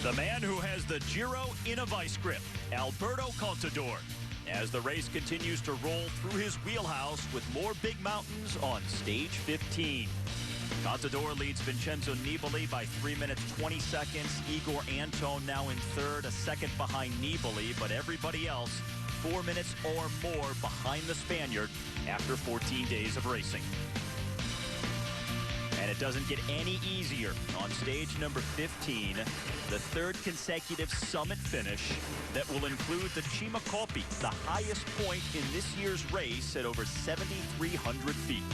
The man who has the Giro in a vice grip, Alberto Contador, as the race continues to roll through his wheelhouse with more big mountains on stage 15. Contador leads Vincenzo Nibali by 3 minutes 20 seconds. Igor Anton now in third, a second behind Nibali, but everybody else 4 minutes or more behind the Spaniard after 14 days of racing. And it doesn't get any easier on stage number 15, the third consecutive summit finish that will include the Cima Coppi, the highest point in this year's race at over 7,300 feet.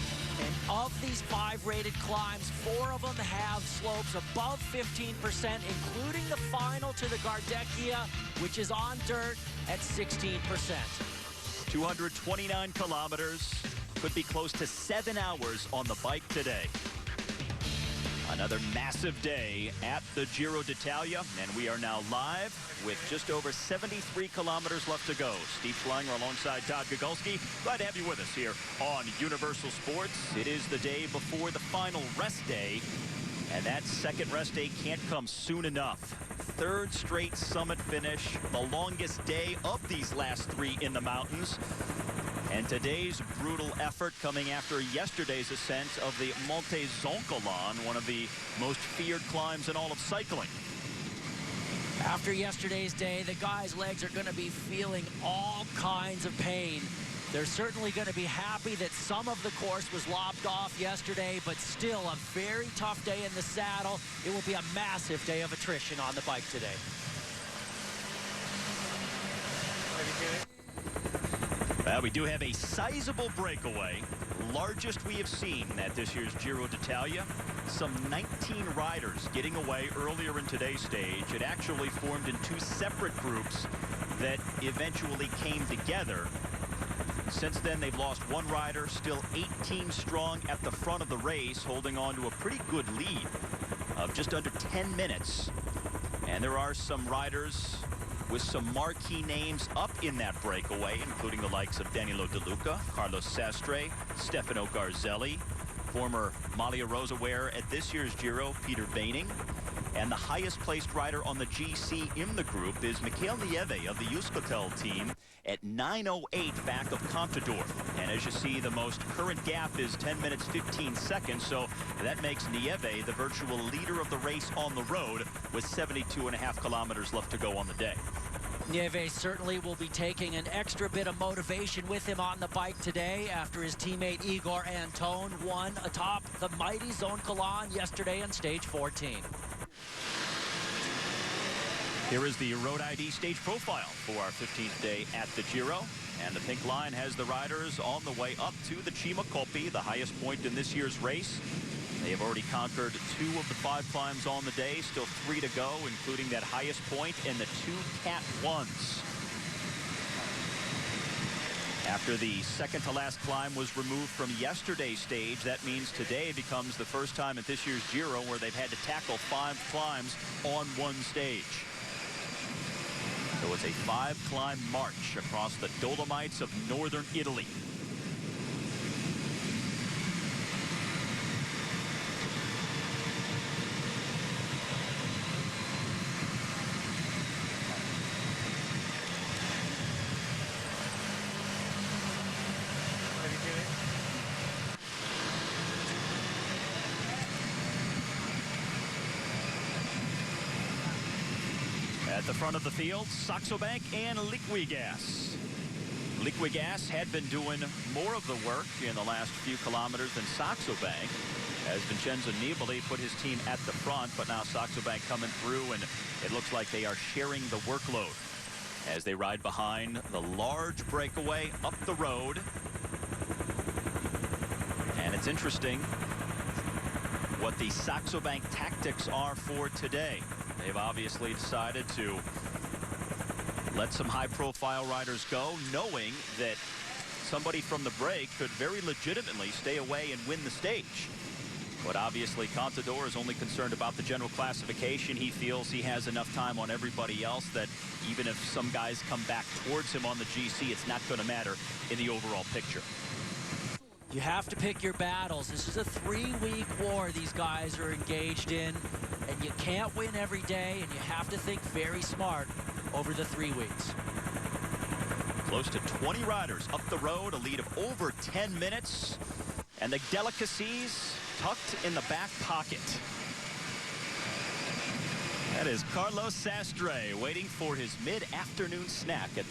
And of these 5 rated climbs, 4 of them have slopes above 15%, including the final to the Gardecchia, which is on dirt at 16%. 229 kilometers, could be close to 7 hours on the bike today. Another massive day at the Giro d'Italia, and we are now live with just over 73 kilometers left to go. Steve Schlanger alongside Todd Gogolski. Glad to have you with us here on Universal Sports. It is the day before the final rest day, and that second rest day can't come soon enough. Third straight summit finish, the longest day of these last 3 in the mountains. And today's brutal effort coming after yesterday's ascent of the Monte Zoncolan, one of the most feared climbs in all of cycling. After yesterday's day, the guys' legs are going to be feeling all kinds of pain. They're certainly going to be happy that some of the course was lopped off yesterday, but still a very tough day in the saddle. It will be a massive day of attrition on the bike today. Well, we do have a sizable breakaway, largest we have seen at this year's Giro d'Italia. Some 19 riders getting away earlier in today's stage. It actually formed in 2 separate groups that eventually came together. Since then, they've lost 1 rider, still 18 strong at the front of the race, holding on to a pretty good lead of just under 10 minutes. And there are some riders with some marquee names up in that breakaway, including the likes of Danilo De Luca, Carlos Sastre, Stefano Garzelli, former Maglia Rosa wearer at this year's Giro, Peter Baining. And the highest placed rider on the GC in the group is Mikel Nieve of the Euskaltel team at 9:08 back of Contador. And as you see, the most current gap is 10 minutes 15 seconds, so that makes Nieve the virtual leader of the race on the road with 72.5 kilometers left to go on the day. Nieve certainly will be taking an extra bit of motivation with him on the bike today after his teammate Igor Anton won atop the mighty Zoncolan yesterday on stage 14. Here is the Road ID stage profile for our 15th day at the Giro. And the pink line has the riders on the way up to the Cima Coppi, the highest point in this year's race. They have already conquered 2 of the 5 climbs on the day, still 3 to go, including that highest point and the 2 Cat 1s. After the second to last climb was removed from yesterday's stage, that means today becomes the first time at this year's Giro where they've had to tackle 5 climbs on one stage. So it's a 5-climb march across the Dolomites of northern Italy. At the front of the field, Saxo Bank and Liquigas. Liquigas had been doing more of the work in the last few kilometers than Saxo Bank, as Vincenzo Nibali put his team at the front, but now Saxo Bank coming through, and it looks like they are sharing the workload as they ride behind the large breakaway up the road. And it's interesting what the Saxo Bank tactics are for today. They've obviously decided to let some high-profile riders go, knowing that somebody from the break could very legitimately stay away and win the stage. But obviously, Contador is only concerned about the general classification. He feels he has enough time on everybody else that even if some guys come back towards him on the GC, it's not going to matter in the overall picture. You have to pick your battles. This is a 3-week war these guys are engaged in, and And you can't win every day, and you have to think very smart over the 3 weeks. Close to 20 riders up the road, a lead of over 10 minutes. And the delicacies tucked in the back pocket. That is Carlos Sastre waiting for his mid-afternoon snack at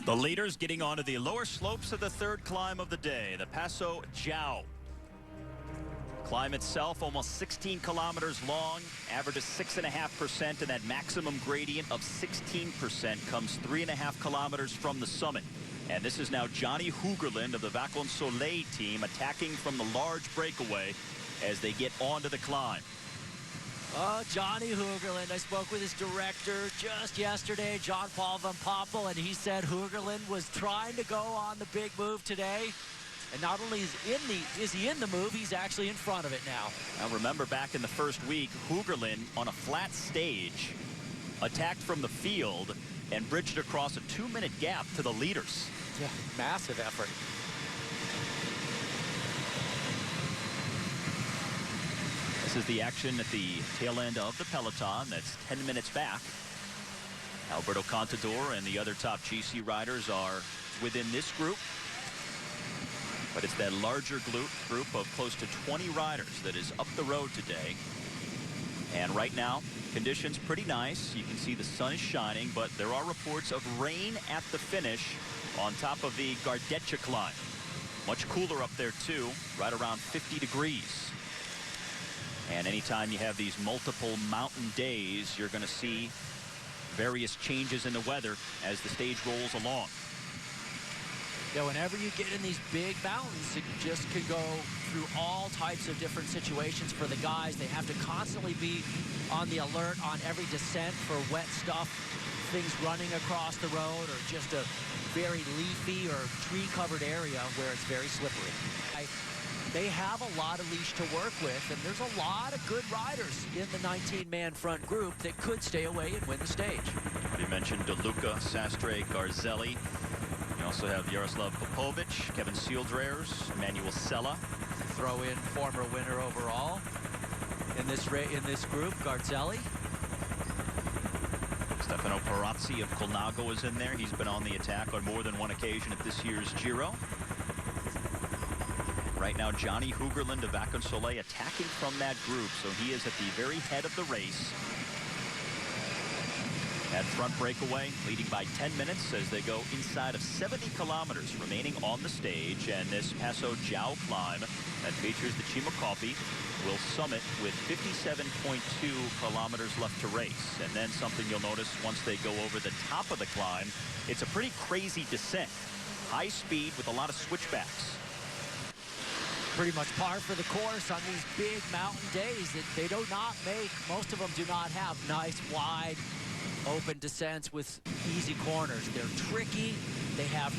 the leaders getting onto the lower slopes of the third climb of the day, the Paso Jiao. Climb itself almost 16 kilometers long, averages 6.5%, and that maximum gradient of 16% comes 3.5 kilometers from the summit. And this is now Johnny Hoogerland of the Vacan Soleil team attacking from the large breakaway as they get onto the climb. Oh, Johnny Hoogerland. I spoke with his director just yesterday, John Paul Van Poppel, and he said Hoogerland was trying to go on the big move today. And not only is he in the move, he's actually in front of it now. Now remember, back in the first week, Hoogerland on a flat stage attacked from the field and bridged across a 2-minute gap to the leaders. Yeah, massive effort. This is the action at the tail end of the peloton. That's 10 minutes back. Alberto Contador and the other top GC riders are within this group. But it's that larger group of close to 20 riders that is up the road today. And right now, conditions pretty nice. You can see the sun is shining, but there are reports of rain at the finish on top of the Gardecha climb. Much cooler up there too, right around 50 degrees. And anytime you have these multiple mountain days, you're going to see various changes in the weather as the stage rolls along. Yeah, whenever you get in these big mountains, it just could go through all types of different situations for the guys. They have to constantly be on the alert on every descent for wet stuff, things running across the road, or just a very leafy or tree-covered area where it's very slippery. They have a lot of leash to work with, and there's a lot of good riders in the 19-man front group that could stay away and win the stage. You mentioned DeLuca, Sastre, Garzelli. You also have Jaroslav Popovic, Kevin Seeldraers, Manuel Sella. Throw in former winner overall in this group, Garzelli. Stefano Perazzi of Colnago is in there. He's been on the attack on more than one occasion at this year's Giro. Right now, Johnny Hoogerland of Vacan Soleil attacking from that group, so he is at the very head of the race. That front breakaway leading by 10 minutes as they go inside of 70 kilometers remaining on the stage. And this Paso Jiao climb that features the Chimacopi will summit with 57.2 kilometers left to race. And then something you'll notice once they go over the top of the climb, it's a pretty crazy descent. High speed with a lot of switchbacks. Pretty much par for the course on these big mountain days that they do not make. Most of them do not have nice, wide, open descents with easy corners. They're tricky. They have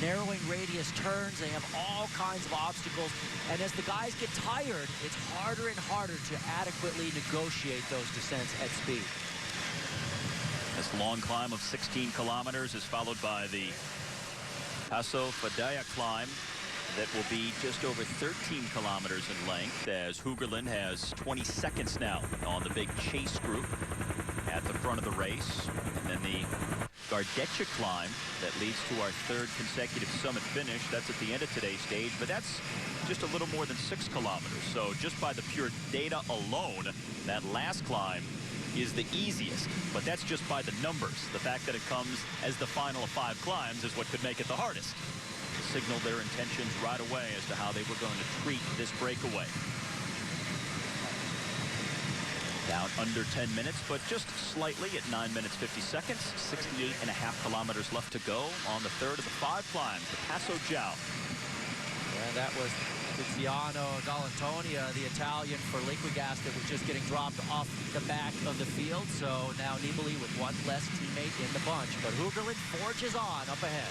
narrowing radius turns. They have all kinds of obstacles. And as the guys get tired, it's harder and harder to adequately negotiate those descents at speed. This long climb of 16 kilometers is followed by the Paso Fadaya climb that will be just over 13 kilometers in length, as Hoogerland has 20 seconds now on the big chase group at the front of the race. And then the Gardecha climb that leads to our third consecutive summit finish. That's at the end of today's stage, but that's just a little more than 6 kilometers. So just by the pure data alone, that last climb is the easiest, but that's just by the numbers. The fact that it comes as the final of 5 climbs is what could make it the hardest. Signal their intentions right away as to how they were going to treat this breakaway. Down under 10 minutes, but just slightly at 9 minutes 50 seconds. 68.5 kilometers left to go on the third of the 5 climbs, the Paso Jiao. Yeah, that was Tiziano Dall'Antonia, the Italian for Liquigas, that was just getting dropped off the back of the field. So now Nibali with one less teammate in the bunch, but Hoogerland forges on up ahead.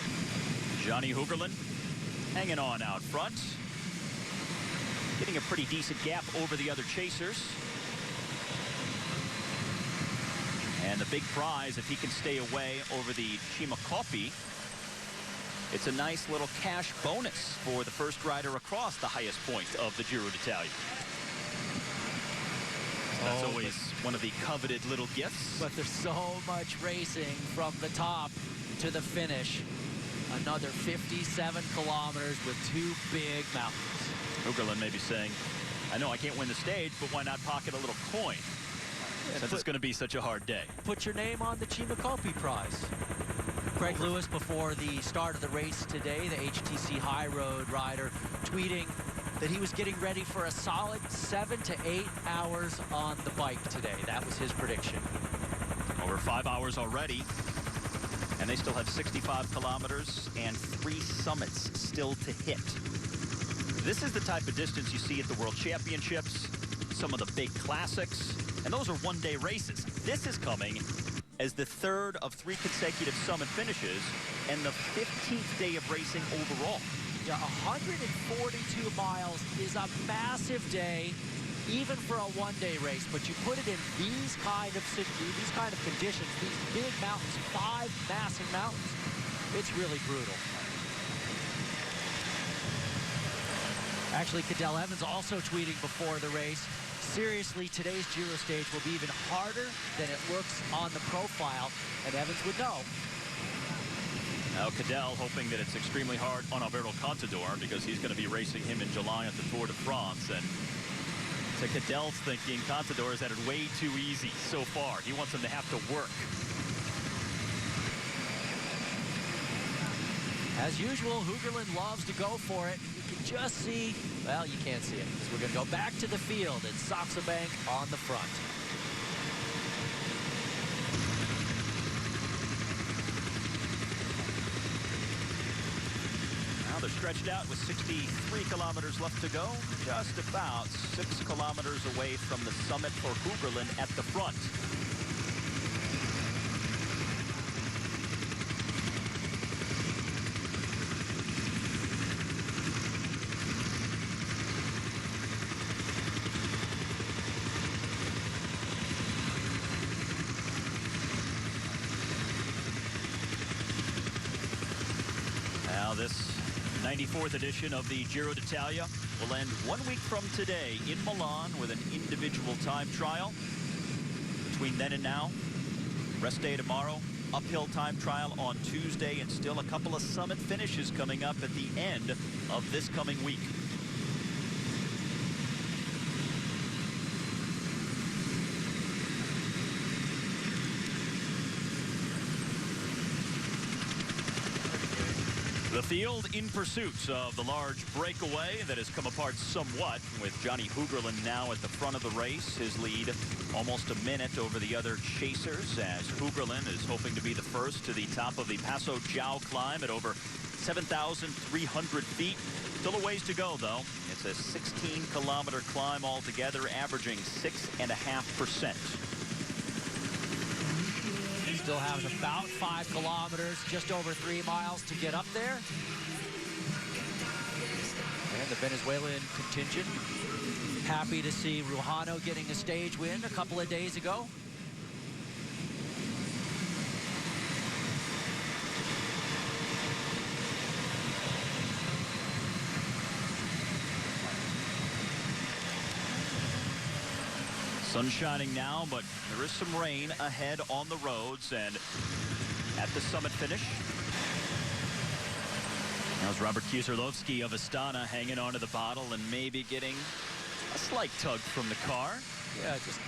Johnny Hoogerland hanging on out front, getting a pretty decent gap over the other chasers. And the big prize, if he can stay away over the Chimacopi, it's a nice little cash bonus for the first rider across the highest point of the Giro d'Italia. That's Oh, always one of the coveted little gifts. but there's so much racing from the top to the finish. Another 57 kilometers with two big mountains. Hoogerland may be saying, I know I can't win the stage, but why not pocket a little coin? Since it's going to be such a hard day. Put your name on the Chimakopi prize. Craig Lewis, before the start of the race today, the HTC High Road rider, tweeting that he was getting ready for a solid 7 to 8 hours on the bike today. That was his prediction. Over 5 hours already. And they still have 65 kilometers and 3 summits still to hit. This is the type of distance you see at the World Championships, some of the big classics, and those are one-day races. This is coming as the third of 3 consecutive summit finishes and the 15th day of racing overall. Yeah, 142 miles is a massive day, even for a one-day race. But you put it in these kind of conditions, these big mountains, 5 massive mountains. It's really brutal. Actually, Cadell Evans also tweeting before the race, seriously, today's Giro stage will be even harder than it looks on the profile, and Evans would know. Now Cadell hoping that it's extremely hard on Alberto Contador because he's going to be racing him in July at the Tour de France. And to Cadell's thinking, Contador has had it way too easy so far. He wants him to have to work. As usual, Hoogerland loves to go for it. You can just see, well, you can't see it. So we're going to go back to the field and Saxa Bank on the front. Now they're stretched out with 63 kilometers left to go. Just about 6 kilometers away from the summit for Hoogerland at the front. Now this 94th edition of the Giro d'Italia will end 1 week from today in Milan with an individual time trial. Between then and now, rest day tomorrow, uphill time trial on Tuesday, and still a couple of summit finishes coming up at the end of this coming week. The field in pursuit of the large breakaway that has come apart somewhat, with Johnny Hoogerland now at the front of the race. His lead almost a minute over the other chasers, as Hoogerland is hoping to be the first to the top of the Passo Giao climb at over 7,300 feet. Still a ways to go, though. It's a 16-kilometer climb altogether, averaging 6.5%. Still has about 5 kilometers, just over 3 miles to get up there. And the Venezuelan contingent happy to see Rujano getting a stage win a couple of days ago. Sun shining now, but there is some rain ahead on the roads and at the summit finish. Now's Robert Kieserlowski of Astana hanging onto the bottle and maybe getting a slight tug from the car. Yeah, just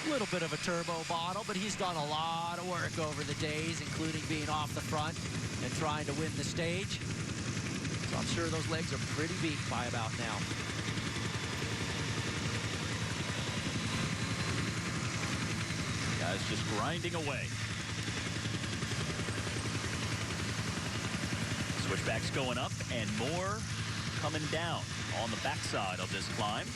a little bit of a turbo bottle, but he's done a lot of work over the days, including being off the front and trying to win the stage. So I'm sure those legs are pretty beat by about now. Guys just grinding away. Switchbacks going up and more coming down on the backside of this climb.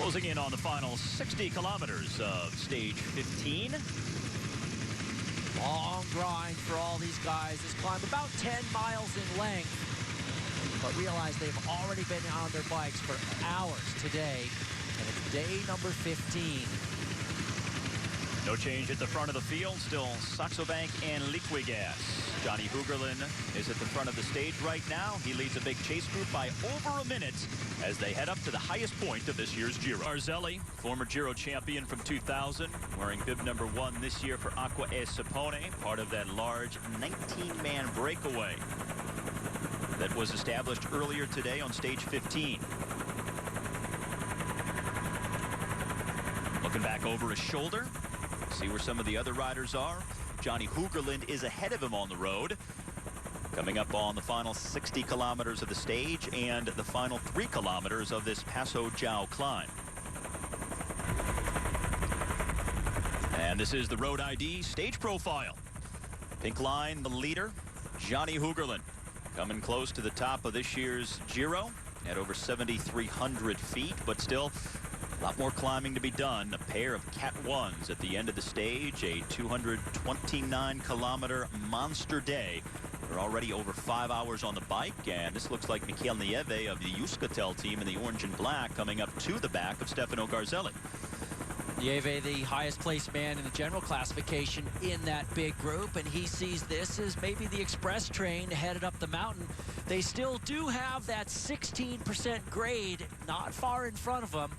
Closing in on the final 60 kilometers of stage 15. Long grind for all these guys. This climb about 10 miles in length. But realize they've already been on their bikes for hours today. And it's day number 15. No change at the front of the field. Still Saxo Bank and Liquigas. Johnny Hugerlin is at the front of the stage right now. He leads a big chase group by over a minute as they head up to the highest point of this year's Giro. Garzelli, former Giro champion from 2000, wearing bib number 1 this year for Acqua e Sapone, part of that large 19-man breakaway that was established earlier today on stage 15. Looking back over his shoulder, see where some of the other riders are. Johnny Hugerlin is ahead of him on the road. Coming up on the final 60 kilometers of the stage and the final 3 kilometers of this Passo Giao climb. And this is the Road ID stage profile. Pink line, the leader, Johnny Hugerlin, coming close to the top of this year's Giro at over 7,300 feet, but still a lot more climbing to be done. A pair of Cat 1s at the end of the stage, a 229-kilometer monster day. They're already over 5 hours on the bike, and this looks like Mikel Nieve of the Euskaltel team in the orange and black coming up to the back of Stefano Garzelli. Nieve, the highest placed man in the general classification in that big group, and he sees this as maybe the express train headed up the mountain. They still do have that 16% grade not far in front of them.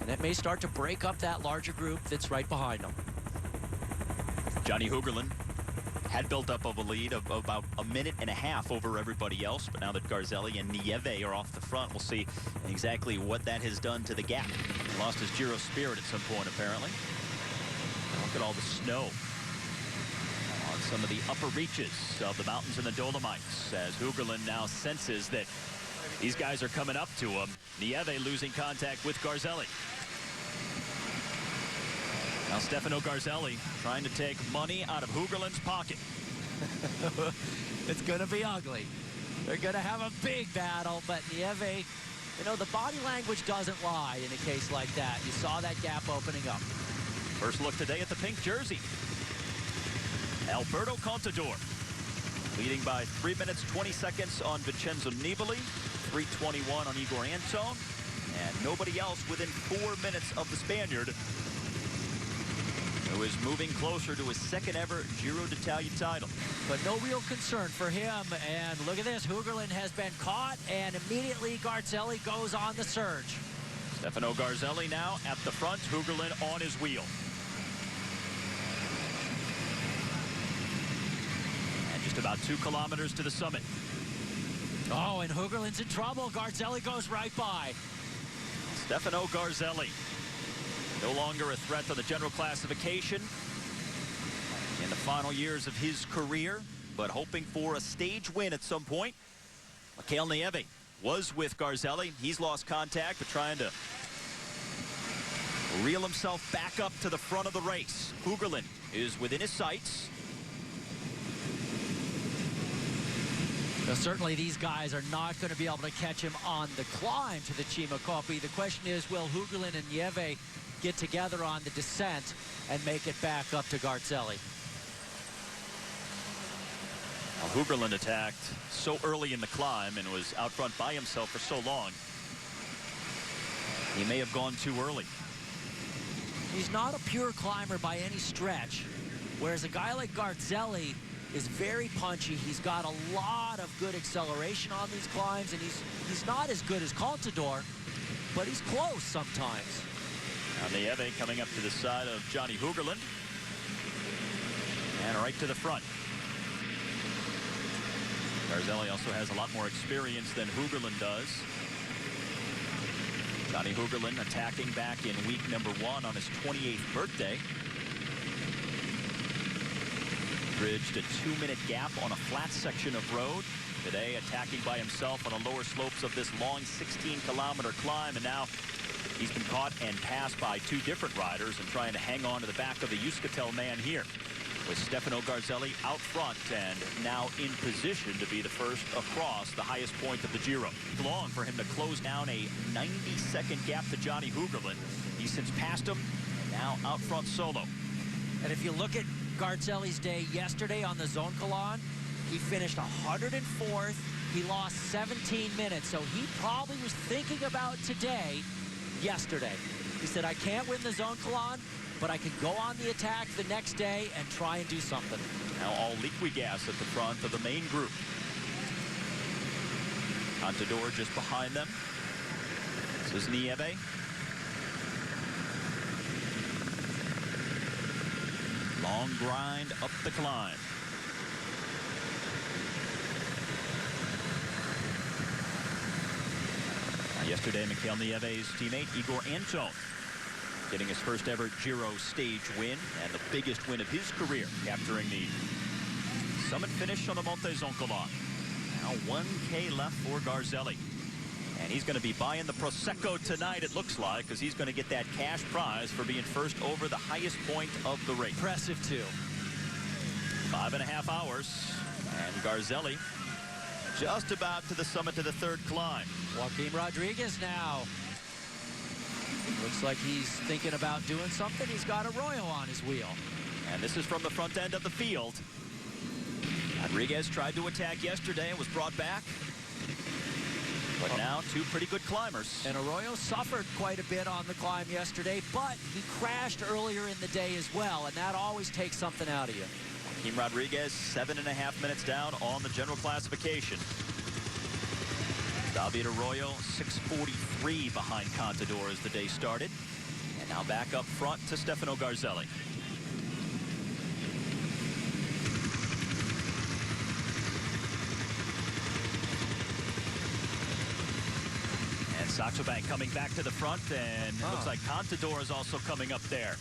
That may start to break up that larger group that's right behind them. Johnny Hugerlin had built up of a lead of about a minute and a half over everybody else, but now that Garzelli and Nieve are off the front, we'll see exactly what that has done to the gap. He lost his Giro spirit at some point, apparently. And look at all the snow on some of the upper reaches of the mountains and the Dolomites, as Hugerlin now senses that these guys are coming up to him. Nieve losing contact with Garzelli. Now Stefano Garzelli trying to take money out of Hugerlin's pocket. It's going to be ugly. They're going to have a big battle, but Nieve, you know, the body language doesn't lie in a case like that. You saw that gap opening up. First look today at the pink jersey. Alberto Contador leading by 3 minutes 20 seconds on Vincenzo Nibali, 3:21 on Igor Anton, and nobody else within 4 minutes of the Spaniard, who is moving closer to his second ever Giro d'Italia title. But no real concern for him. And look at this. Hugerlin has been caught, and immediately Garzelli goes on the surge. Stefano Garzelli now at the front. Hugerlin on his wheel. And just about 2 kilometers to the summit. Oh, and Hugerlin's in trouble. Garzelli goes right by. Stefano Garzelli, no longer a threat on the general classification in the final years of his career, but hoping for a stage win at some point. Mikel Nieve was with Garzelli. He's lost contact, but trying to reel himself back up to the front of the race. Hugerlin is within his sights. Now, certainly these guys are not going to be able to catch him on the climb to the Cima Coppi. The question is, will Hugerlin and Nieve get together on the descent and make it back up to Garzelli? Well, Hugerlin attacked so early in the climb and was out front by himself for so long. He may have gone too early. He's not a pure climber by any stretch, whereas a guy like Garzelli is very punchy. He's got a lot of good acceleration on these climbs, and he's not as good as Contador, but he's close sometimes. Now Nieve coming up to the side of Johnny Hugerlin. And right to the front. Garzelli also has a lot more experience than Hugerlin does. Johnny Hugerlin attacking back in week number 1 on his 28th birthday. Bridged a 2-minute gap on a flat section of road. Today attacking by himself on the lower slopes of this long 16-kilometer climb, and now He's been caught and passed by two different riders and trying to hang on to the back of the Euskaltel man here, with Stefano Garzelli out front and now in position to be the first across the highest point of the Giro. Long for him to close down a 90-second gap to Johnny Hoogerland. He's since passed him and now out front solo. And if you look at Garzelli's day yesterday on the Zone Colon, he finished 104th. He lost 17 minutes, so he probably was thinking about today yesterday. He said, I can't win the Zone Colon, but I can go on the attack the next day and try and do something. Now all Liquigas at the front of the main group. Contador just behind them. This is Nieve. Long grind up the climb. Now yesterday, Mikel Nieve's teammate Igor Anton getting his first ever Giro stage win and the biggest win of his career, capturing the summit finish on the Monte Zoncolan. Now 1K left for Garzelli. And he's going to be buying the Prosecco tonight, it looks like, because he's going to get that cash prize for being first over the highest point of the race. Impressive, too. 5.5 hours. And Garzelli just about to the summit to the third climb. Joaquim Rodriguez now. Looks like he's thinking about doing something. He's got Arroyo on his wheel. And this is from the front end of the field. Rodriguez tried to attack yesterday and was brought back. But now two pretty good climbers. And Arroyo suffered quite a bit on the climb yesterday, but he crashed earlier in the day as well, and that always takes something out of you. Joaquim Rodriguez 7.5 minutes down on the general classification. David Arroyo 6:43 behind Contador as the day started. And now back up front to Stefano Garzelli. And Saxo Bank coming back to the front, and it looks like Contador is also coming up there.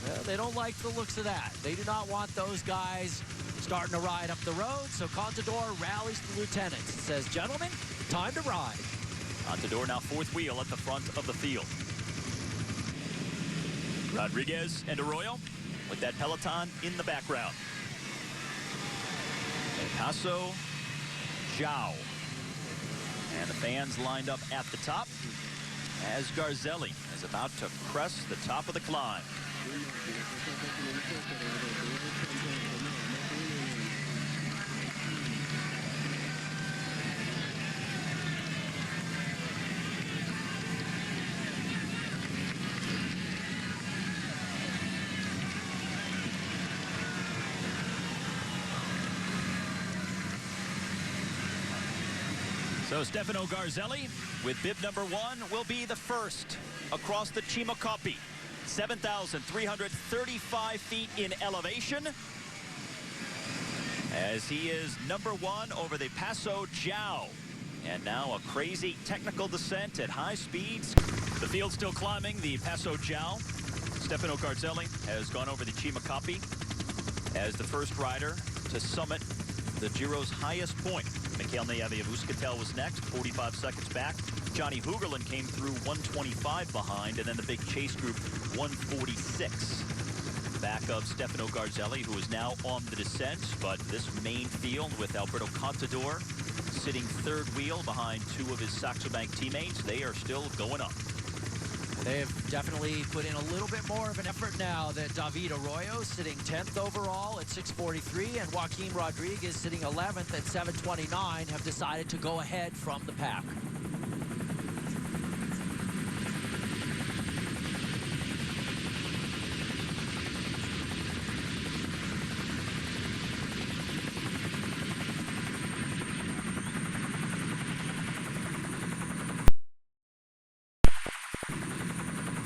Well, they don't like the looks of that. They do not want those guys starting to ride up the road, so Contador rallies the lieutenants and says, gentlemen, time to ride. Contador now fourth wheel at the front of the field. Rodriguez and Arroyo with that peloton in the background. And Paso João. And the fans lined up at the top as Garzelli is about to crest the top of the climb. So Stefano Garzelli with bib number 1 will be the first across the Cima Coppi. 7,335 feet in elevation, as he is number 1 over the Paso João. And now a crazy technical descent at high speeds. The field still climbing the Paso João. Stefano Garzelli has gone over the Cima Coppi as the first rider to summit the Giro's highest point. Mikel Nieve of Euskaltel was next, 45 seconds back. Johnny Hoogerland came through 125 behind, and then the big chase group 146. Back of Stefano Garzelli, who is now on the descent, but this main field with Alberto Contador sitting third wheel behind two of his Saxo Bank teammates, they are still going up. They have definitely put in a little bit more of an effort now that David Arroyo sitting 10th overall at 6:43 and Joaquim Rodriguez sitting 11th at 7:29 have decided to go ahead from the pack.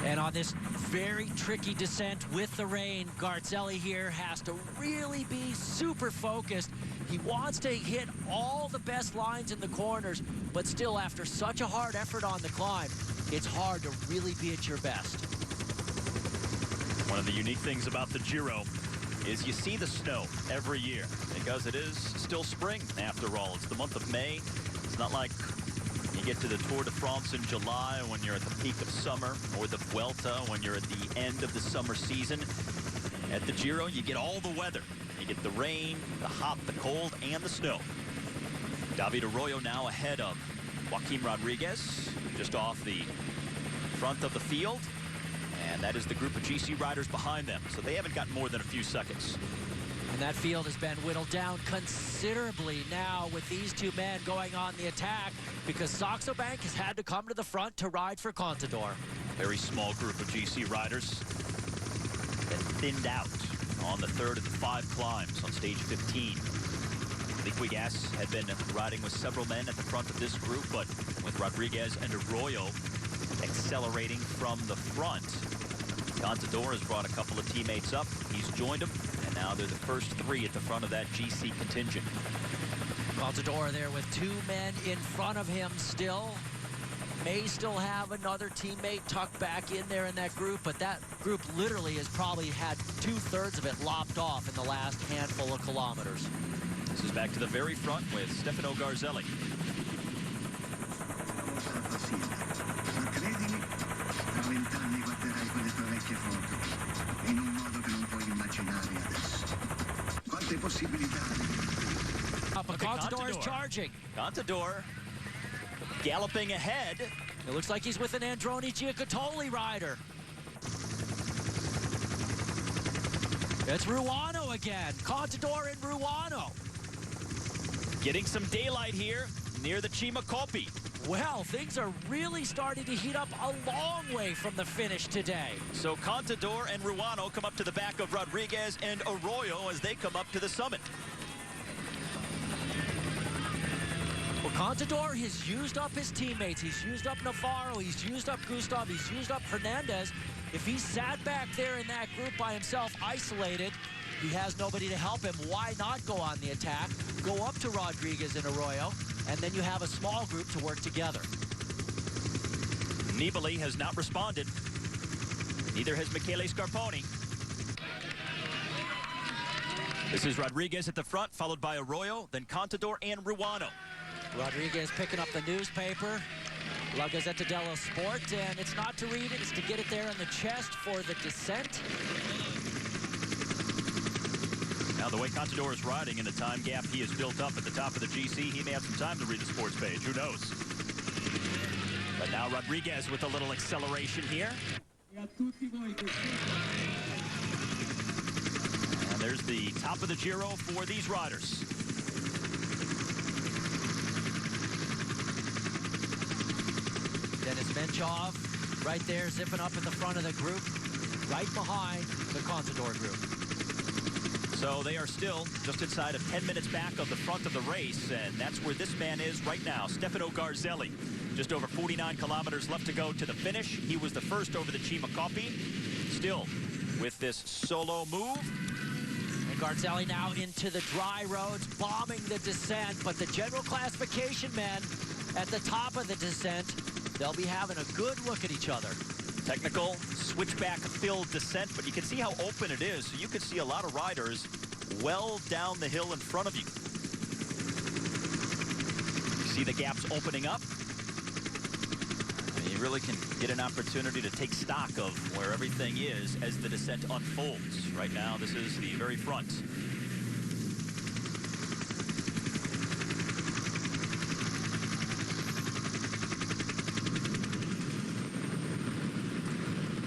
And on this very tricky descent with the rain, Garzelli here has to really be super focused. He wants to hit all the best lines in the corners, but still after such a hard effort on the climb, it's hard to really be at your best. One of the unique things about the Giro is you see the snow every year because it is still spring after all. It's the month of May. It's not like You get to the Tour de France in July when you're at the peak of summer, or the Vuelta when you're at the end of the summer season. At the Giro, you get all the weather. You get the rain, the hot, the cold, and the snow. David Arroyo now ahead of Joaquim Rodriguez, just off the front of the field. And that is the group of GC riders behind them. So they haven't got more than a few seconds. And that field has been whittled down considerably now with these two men going on the attack, because Saxo Bank has had to come to the front to ride for Contador. Very small group of GC riders that thinned out on the third of the 5 climbs on stage 15. Liquigas had been riding with several men at the front of this group, but with Rodriguez and Arroyo accelerating from the front, Contador has brought a couple of teammates up. He's joined them, and now they're the first 3 at the front of that GC contingent. Contador there with 2 men in front of him still. May still have another teammate tucked back in there in that group, but that group literally has probably had 2/3 of it lopped off in the last handful of kilometers. This is back to the very front with Stefano Garzelli. But Contador is charging. Contador galloping ahead. It looks like he's with an Androni Giocattoli rider. It's Ruano again. Contador and Ruano. Getting some daylight here near the Cima Coppi. Well, things are really starting to heat up a long way from the finish today. So Contador and Ruano come up to the back of Rodriguez and Arroyo as they come up to the summit. Well, Contador has used up his teammates. He's used up Navarro. He's used up Gustav. He's used up Hernandez. If he sat back there in that group by himself, isolated, he has nobody to help him. Why not go on the attack, go up to Rodriguez and Arroyo, and then you have a small group to work together. Nibali has not responded. Neither has Michele Scarponi. This is Rodriguez at the front, followed by Arroyo, then Contador and Ruano. Rodriguez picking up the newspaper, La Gazzetta dello Sport, and it's not to read it, it's to get it there in the chest for the descent. Now, the way Contador is riding in the time gap he has built up at the top of the GC, he may have some time to read the sports page. Who knows? But now Rodriguez with a little acceleration here. And there's the top of the Giro for these riders. Dennis Menchov right there zipping up in the front of the group, right behind the Contador group. So they are still just inside of 10 minutes back of the front of the race, and that's where this man is right now, Stefano Garzelli. Just over 49 kilometers left to go to the finish. He was the first over the Cima Coppi. Still with this solo move. And Garzelli now into the dry roads, bombing the descent, but the general classification men at the top of the descent, they'll be having a good look at each other. Technical switchback-filled descent, but you can see how open it is. So you can see a lot of riders well down the hill in front of you. You see the gaps opening up. And you really can get an opportunity to take stock of where everything is as the descent unfolds. Right now, this is the very front.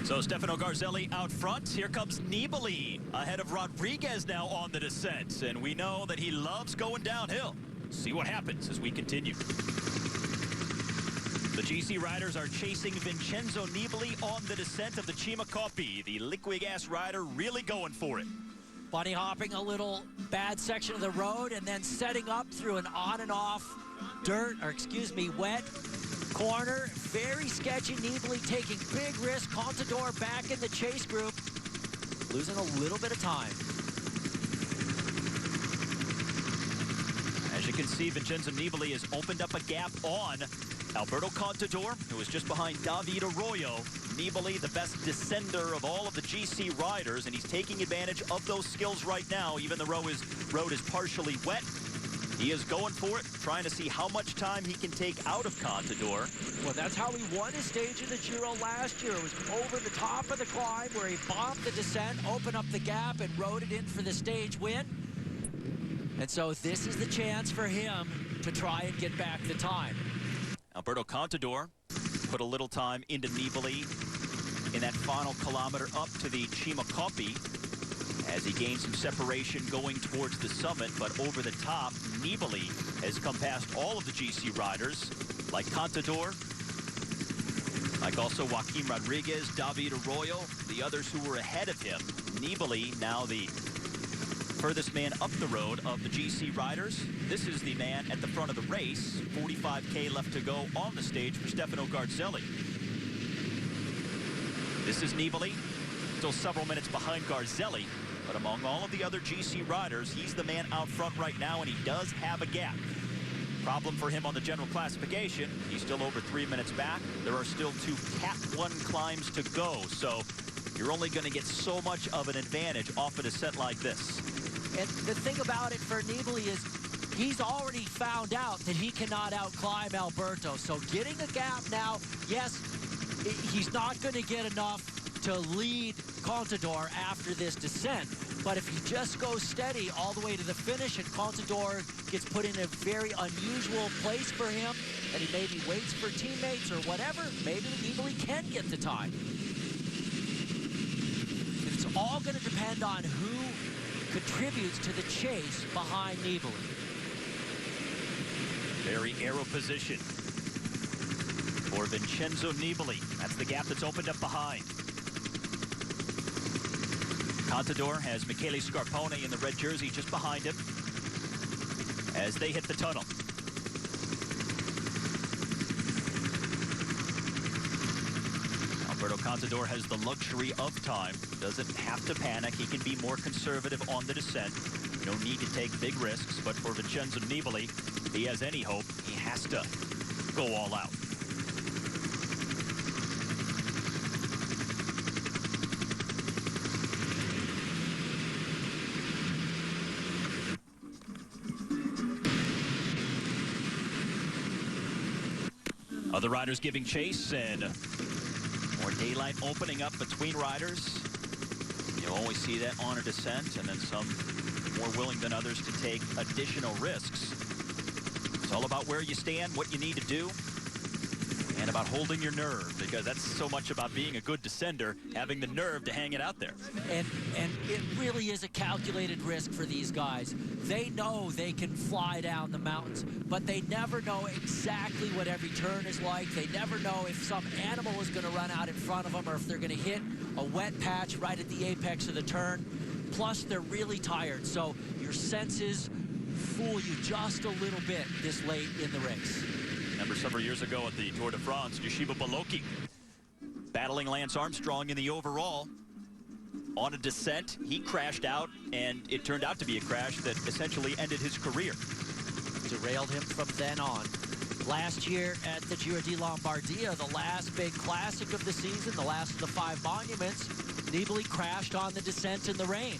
So Stefano Garzelli out front. Here comes Nibali ahead of Rodriguez now on the descent. And we know that he loves going downhill. See what happens as we continue. The GC riders are chasing Vincenzo Nibali on the descent of the Cima Coppi. The Liquigas rider really going for it. Bunny hopping a little bad section of the road and then setting up through an on and off wet corner. Very sketchy. Nibali taking big risk. Contador back in the chase group, losing a little bit of time. As you can see, Vincenzo Nibali has opened up a gap on Alberto Contador, who is just behind David Arroyo. Nibali, the best descender of all of the GC riders, and he's taking advantage of those skills right now, even the road is partially wet. He is going for it, trying to see how much time he can take out of Contador. Well, that's how he won his stage in the Giro last year. It was over the top of the climb where he bombed the descent, opened up the gap, and rode it in for the stage win. And so this is the chance for him to try and get back the time. Alberto Contador put a little time into Nibali in that final kilometer up to the Cima Coppi as he gained some separation going towards the summit. But over the top, Nibali has come past all of the GC riders, like Contador, like also Joaquim Rodriguez, David Arroyo, the others who were ahead of him. Nibali, now the furthest man up the road of the GC riders. This is the man at the front of the race. 45K left to go on the stage for Stefano Garzelli. This is Nibali, still several minutes behind Garzelli, but among all of the other GC riders, he's the man out front right now, and he does have a gap. Problem for him on the general classification, he's still over 3 minutes back. There are still 2 Cat 1 climbs to go, so you're only going to get so much of an advantage off a descent like this. And the thing about it for Nibali is he's already found out that he cannot outclimb Alberto. So getting a gap now, yes, he's not going to get enough to lead Contador after this descent. But if he just goes steady all the way to the finish and Contador gets put in a very unusual place for him, and he maybe waits for teammates or whatever, maybe Nibali can get the time. It's all going to depend on who contributes to the chase behind Nibali. Very arrow position for Vincenzo Nibali. That's the gap that's opened up behind. Contador has Michele Scarpone in the red jersey just behind him as they hit the tunnel. Alberto Contador has the luxury of time. Doesn't have to panic. He can be more conservative on the descent. No need to take big risks. But for Vincenzo Nibali, if he has any hope, he has to go all out. Other riders giving chase, and more daylight opening up between riders. You always see that on a descent, and then some more willing than others to take additional risks. It's all about where you stand, what you need to do, and about holding your nerve, because that's so much about being a good descender, having the nerve to hang it out there. And it really is a calculated risk for these guys. They know they can fly down the mountains, but they never know exactly what every turn is like. They never know if some animal is going to run out in front of them or if they're going to hit a wet patch right at the apex of the turn. Plus, they're really tired, so your senses fool you just a little bit this late in the race. Remember several years ago at the Tour de France, Yoshiba Baloki battling Lance Armstrong in the overall. On a descent, he crashed out, and it turned out to be a crash that essentially ended his career. Derailed him from then on. Last year at the Giro di Lombardia, the last big classic of the season, the last of the 5 monuments, Nibali crashed on the descent in the rain.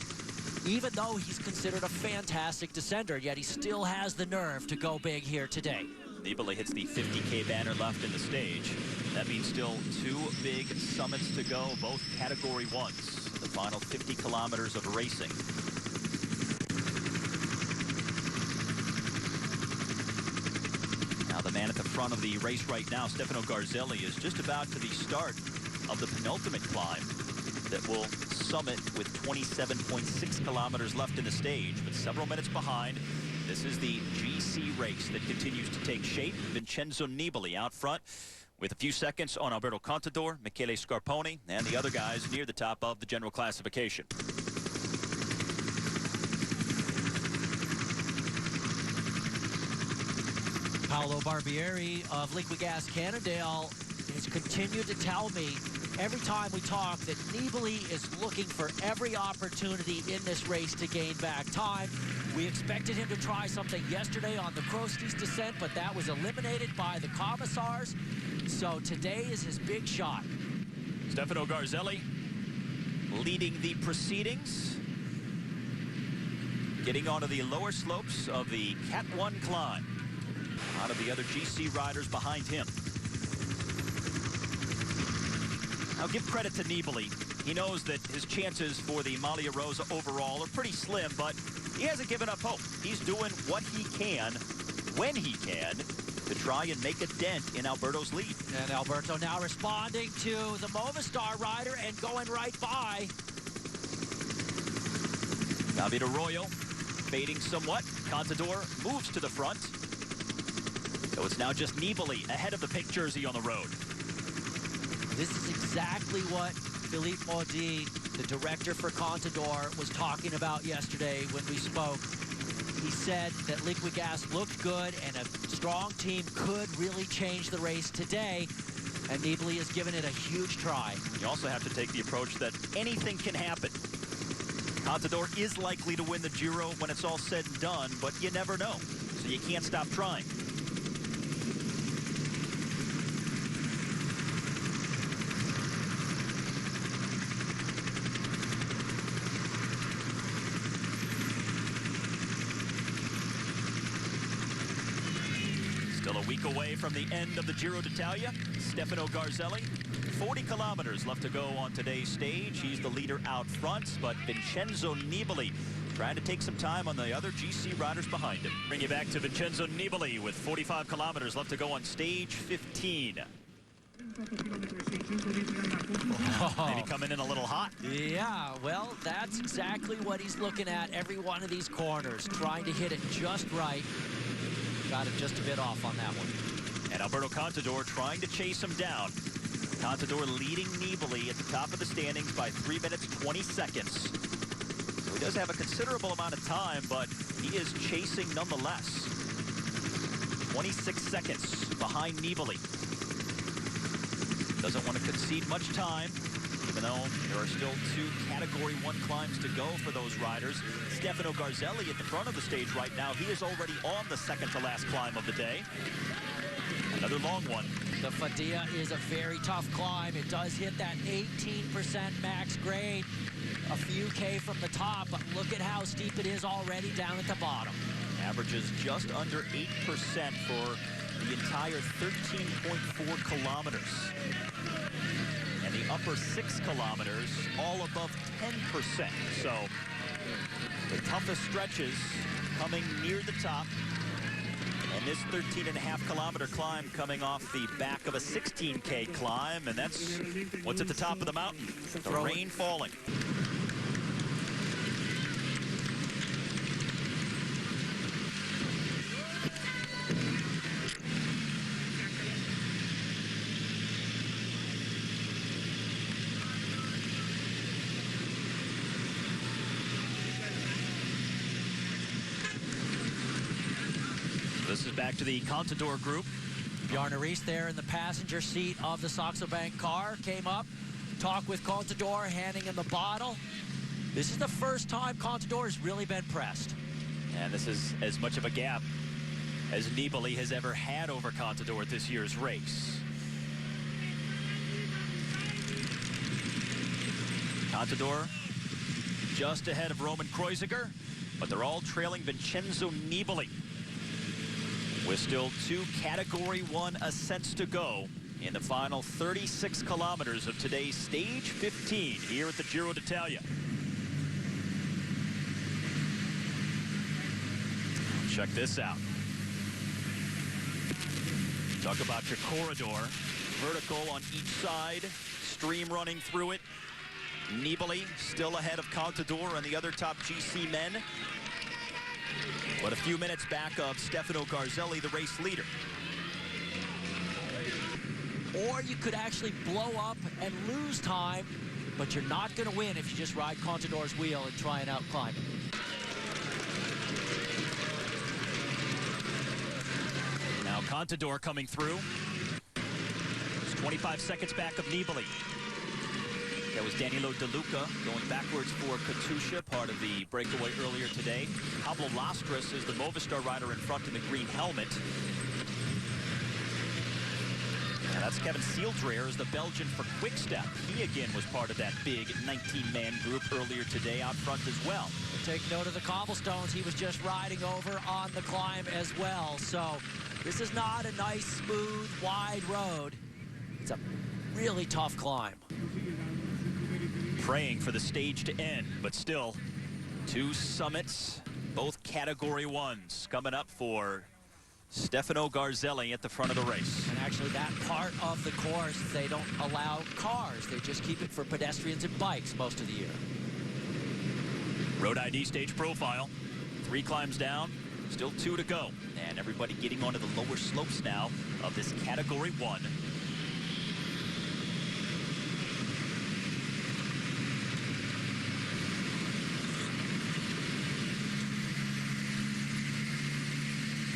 Even though he's considered a fantastic descender, yet he still has the nerve to go big here today. Nibali hits the 50K banner left in the stage. That means still 2 big summits to go, both Category 1s. The final 50 kilometers of racing. Now the man at the front of the race right now, Stefano Garzelli, is just about to the start of the penultimate climb that will summit with 27.6 kilometers left in the stage, but several minutes behind. This is the GC race that continues to take shape. Vincenzo Nibali out front with a few seconds on Alberto Contador, Michele Scarpone, and the other guys near the top of the general classification. Paolo Barbieri of Liquigas Cannondale has continued to tell me every time we talk that Nibali is looking for every opportunity in this race to gain back time. We expected him to try something yesterday on the Crosties descent, but that was eliminated by the Commissars. So today is his big shot. Stefano Garzelli leading the proceedings. getting onto the lower slopes of the Cat 1 climb. A lot of the other GC riders behind him. Now give credit to Nibali. He knows that his chances for the Maglia Rosa overall are pretty slim, but he hasn't given up hope. He's doing what he can, when he can, to try and make a dent in Alberto's lead. And Alberto now responding to the Movistar rider and going right by. David Arroyo fading somewhat. Contador moves to the front. So it's now just Nibali ahead of the pink jersey on the road. This is exactly what Philippe Maudit, the director for Contador, was talking about yesterday when we spoke. He said that Liquigas looked good and a strong team could really change the race today, and Nibali has given it a huge try. You also have to take the approach that anything can happen. Contador is likely to win the Giro when it's all said and done, but you never know, so you can't stop trying. Still a week away from the end of the Giro d'Italia. Stefano Garzelli, 40 kilometers left to go on today's stage. He's the leader out front, but Vincenzo Nibali trying to take some time on the other GC riders behind him. Bring you back to Vincenzo Nibali with 45 kilometers left to go on stage 15. Oh. Maybe coming in a little hot. Yeah, well, that's exactly what he's looking at every one of these corners, trying to hit it just right. Got it just a bit off on that one. And Alberto Contador trying to chase him down. Contador leading Nibali at the top of the standings by 3 minutes, 20 seconds. So he does have a considerable amount of time, but he is chasing nonetheless. 26 seconds behind Nibali. Doesn't want to concede much time, even though there are still 2 Category 1 climbs to go for those riders. Stefano Garzelli at the front of the stage right now. He is already on the second to last climb of the day. Another long one. The Fadia is a very tough climb. It does hit that 18% max grade a few K from the top, but look at how steep it is already down at the bottom. Averages just under 8% for the entire 13.4 kilometers. And the upper 6 kilometers all above 10%. So the toughest stretches coming near the top. And this 13.5 kilometer climb coming off the back of a 16K climb. And that's what's at the top of the mountain. The rain falling. This is back to the Contador group. Bjarne Riis there in the passenger seat of the Saxo Bank car came up, talked with Contador, handing him the bottle. This is the first time Contador has really been pressed. And this is as much of a gap as Nibali has ever had over Contador at this year's race. Contador just ahead of Roman Kreuziger, but they're all trailing Vincenzo Nibali. With still 2 Category 1 ascents to go in the final 36 kilometers of today's stage 15 here at the Giro d'Italia. Check this out. Talk about your corridor. Vertical on each side, stream running through it. Nibali still ahead of Contador and the other top GC men. But a few minutes back of Stefano Garzelli, the race leader. Or you could actually blow up and lose time, but you're not going to win if you just ride Contador's wheel and try and outclimb it. Now Contador coming through. It's 25 seconds back of Nibali. That was Danilo De Luca going backwards for Katusha, part of the breakaway earlier today. Pablo Lastras is the Movistar rider in front in the green helmet. And That's Kevin Seeldraer as the Belgian for Quick-Step. He again was part of that big 19-man group earlier today out front as well. Take note of the cobblestones he was just riding over on the climb as well. So this is not a nice, smooth, wide road. It's a really tough climb. Praying for the stage to end, but still, two summits, both Category 1s coming up for Stefano Garzelli at the front of the race. And actually that part of the course, they don't allow cars. They just keep it for pedestrians and bikes most of the year. Road ID stage profile. 3 climbs down, still 2 to go. And everybody getting onto the lower slopes now of this Category 1.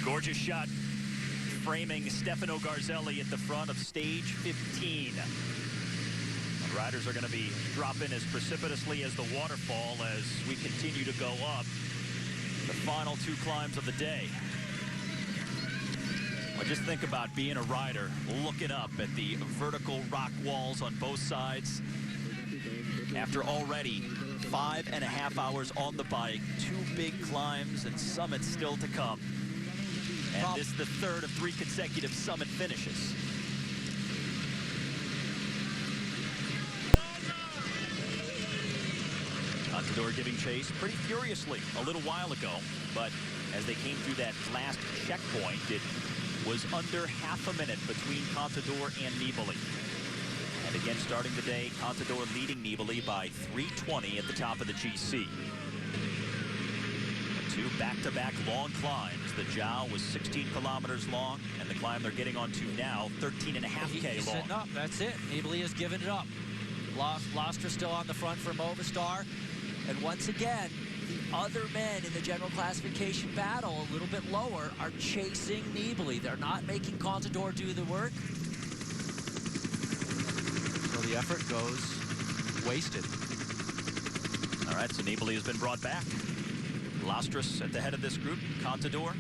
Gorgeous shot framing Stefano Garzelli at the front of stage 15. The riders are going to be dropping as precipitously as the waterfall as we continue to go up the final 2 climbs of the day. Well, just think about being a rider looking up at the vertical rock walls on both sides after already 5.5 hours on the bike, 2 big climbs and summits still to come. And this is the 3rd of 3 consecutive summit finishes. Contador giving chase pretty furiously a little while ago, but as they came through that last checkpoint, it was under half a minute between Contador and Nibali. And again, starting the day, Contador leading Nibali by 3:20 at the top of the GC. 2 back-to-back long climbs. The Jow was 16 kilometers long, and the climb they're getting onto now, 13.5K long. No, that's it. Nibali has given it up. Lastra still on the front for Movistar. And once again, the other men in the general classification battle, a little bit lower, are chasing Nibali. They're not making Contador do the work. So the effort goes wasted. All right, so Nibali has been brought back. Lastras at the head of this group, Contador.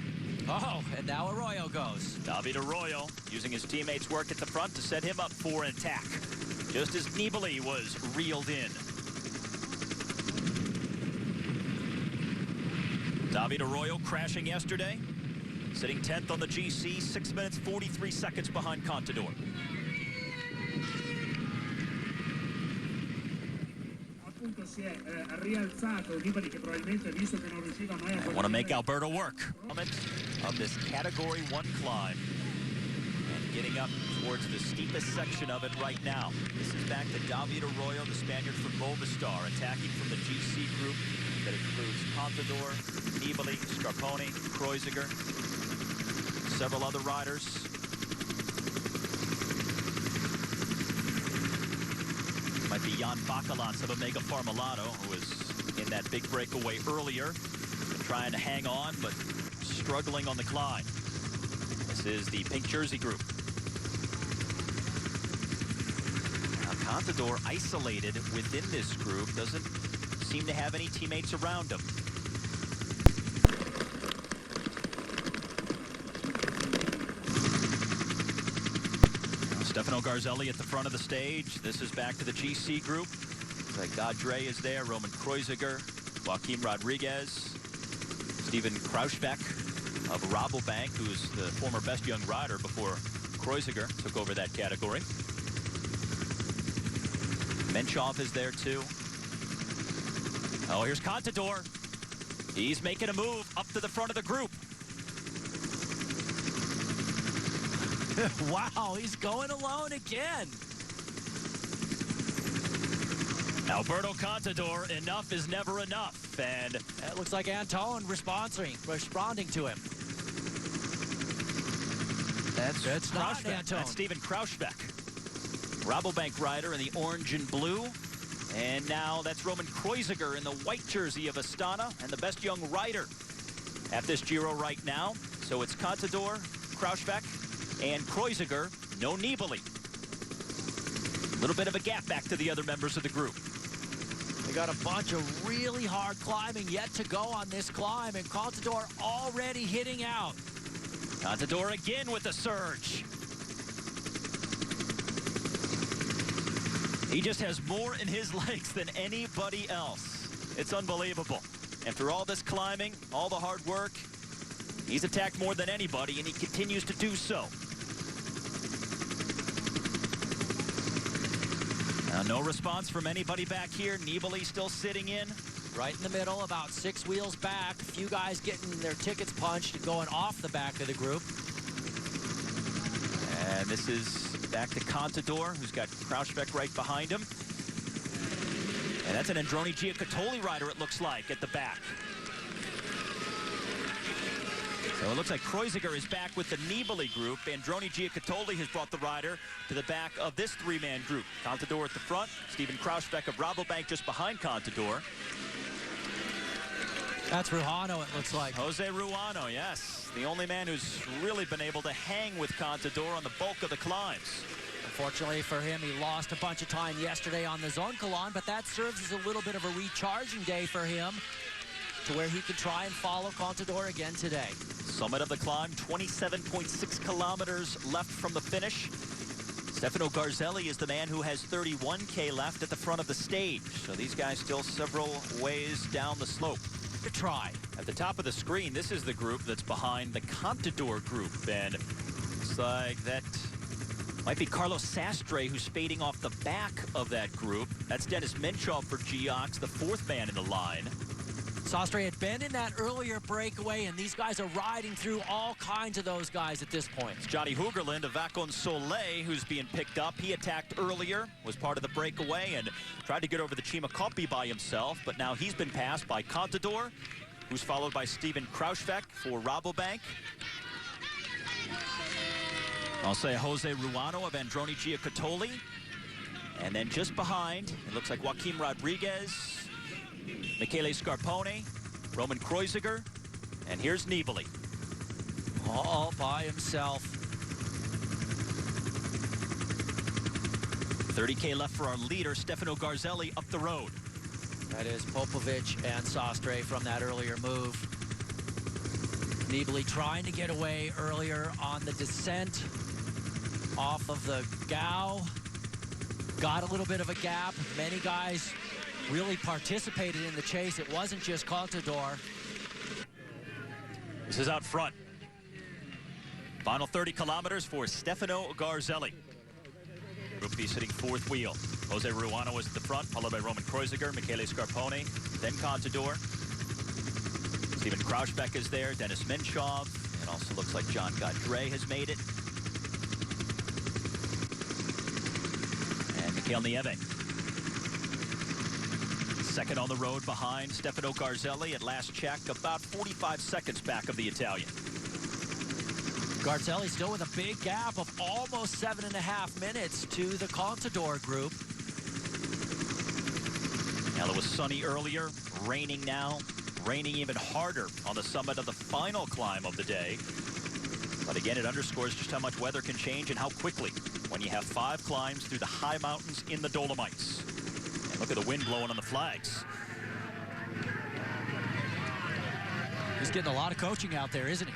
Oh, and now Arroyo goes. David Arroyo using his teammates' work at the front to set him up for an attack, just as Nibali was reeled in. David Arroyo crashing yesterday, sitting 10th on the GC, 6 minutes 43 seconds behind Contador. I want to make Alberto work. Of this Category 1 climb. And getting up towards the steepest section of it right now. This is back to David Arroyo, the Spaniard from Movistar, attacking from the GC group that includes Contador, Nibali, Scarponi, Kreuziger, several other riders. Might be Jan Bakelants of Omega Parmalat, who was in that big breakaway earlier, trying to hang on, but struggling on the climb. This is the pink jersey group. Now, Contador isolated within this group, doesn't seem to have any teammates around him. Stefano Garzelli at the front of the stage. This is back to the GC group. Like Godre is there, Roman Kreuziger, Joaquim Rodriguez, Steven Kruijsbeek of Rabobank, who's the former best young rider before Kreuziger took over that category. Menchov is there too. Oh, here's Contador. He's making a move up to the front of the group. Wow, he's going alone again. Alberto Contador, enough is never enough. And it looks like Anton responding to him. That's not Anton. That's Steven Kruijsbeek. Rabobank rider in the orange and blue. And now that's Roman Kreuziger in the white jersey of Astana and the best young rider at this Giro right now. So it's Contador, Kruijsbeek, and Kreuziger, no Nibali. A little bit of a gap back to the other members of the group. They got a bunch of really hard climbing yet to go on this climb, and Contador already hitting out. Contador again with a surge. He just has more in his legs than anybody else. It's unbelievable. After all this climbing, all the hard work, he's attacked more than anybody, and he continues to do so. Now, no response from anybody back here. Nibali still sitting in. Right in the middle, about 6 wheels back. A few guys getting their tickets punched and going off the back of the group. And this is back to Contador, who's got Kruijswijk right behind him. And that's an Androni Giocattoli rider, it looks like, at the back. So it looks like Kreuziger is back with the Nibali group. Androni Giocattoli has brought the rider to the back of this three-man group. Contador at the front, Steven Kruijswijk of Rabobank just behind Contador. That's Ruano, it looks like. Jose Ruano, yes. The only man who's really been able to hang with Contador on the bulk of the climbs. Unfortunately for him, he lost a bunch of time yesterday on the Zoncolan, but that serves as a little bit of a recharging day for him to where he can try and follow Contador again today. Summit of the climb, 27.6 kilometers left from the finish. Stefano Garzelli is the man who has 31K left at the front of the stage. So these guys still several ways down the slope. To try. At the top of the screen, this is the group that's behind the Contador group. And it's like that might be Carlos Sastre, who's fading off the back of that group. That's Dennis Menchov for Geox, the fourth man in the line. Sastre had been in that earlier breakaway, and these guys are riding through all kinds of those guys at this point. It's Johnny Hoogerland of Vacon Soleil who's being picked up. He attacked earlier, was part of the breakaway, and tried to get over the Cima Coppi by himself, but now he's been passed by Contador, who's followed by Steven Kruijswijk for Rabobank. I'll say Jose Ruano of Androni Giocattoli. And then just behind, it looks like Joaquim Rodriguez, Michele Scarpone, Roman Kreuziger, and here's Nibali. All by himself. 30K left for our leader, Stefano Garzelli, up the road. That is Popovic and Sastre from that earlier move. Nibali trying to get away earlier on the descent off of the Gau. Got a little bit of a gap. Many guys really participated in the chase. It wasn't just Contador. This is out front. Final 30 kilometers for Stefano Garzelli. Group B sitting fourth wheel. Jose Ruano is at the front, followed by Roman Kreuziger, Michele Scarpone, then Contador. Steven Kruijswijk is there, Dennis Menchov, and also looks like John Gaudret has made it. And Mikel Nieve. Second on the road behind Stefano Garzelli at last check, about 45 seconds back of the Italian. Garzelli still with a big gap of almost 7.5 minutes to the Contador group. Now, it was sunny earlier, raining now, raining even harder on the summit of the final climb of the day. But again, it underscores just how much weather can change and how quickly when you have 5 climbs through the high mountains in the Dolomites. And look at the wind blowing on the flags. He's getting a lot of coaching out there, isn't he?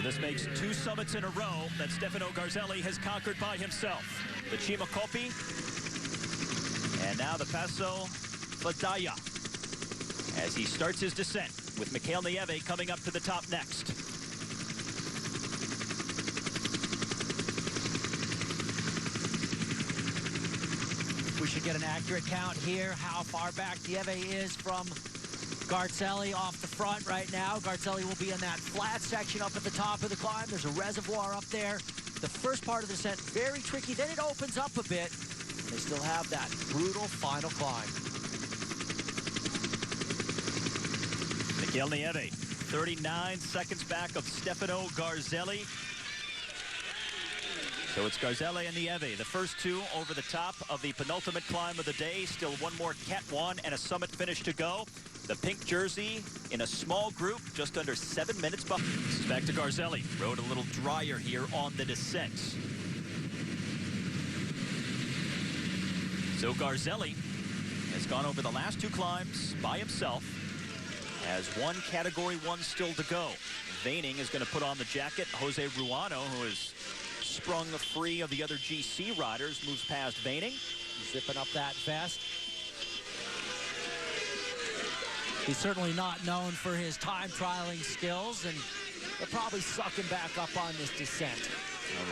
This makes 2 summits in a row that Stefano Garzelli has conquered by himself. The Cima Coppi, and now the Passo Fadaya, as he starts his descent with Mikel Nieve coming up to the top next. We should get an accurate count here, how far back Nieve is from Garzelli off the front right now. Garzelli will be in that flat section up at the top of the climb. There's a reservoir up there. The first part of the descent, very tricky. Then it opens up a bit. They still have that brutal final climb. Mikel Nieve, 39 seconds back of Stefano Garzelli. So it's Garzelli and Nieve, the first two over the top of the penultimate climb of the day. Still one more Cat 1 and a summit finish to go. The pink jersey in a small group, just under 7 minutes behind. This is back to Garzelli. Road a little drier here on the descent. So Garzelli has gone over the last two climbs by himself. Has one Category 1 still to go. Veining is going to put on the jacket. Jose Ruano, who is sprung free of the other GC riders, moves past Veining. Zipping up that vest. He's certainly not known for his time trialing skills, and they'll probably suck him back up on this descent.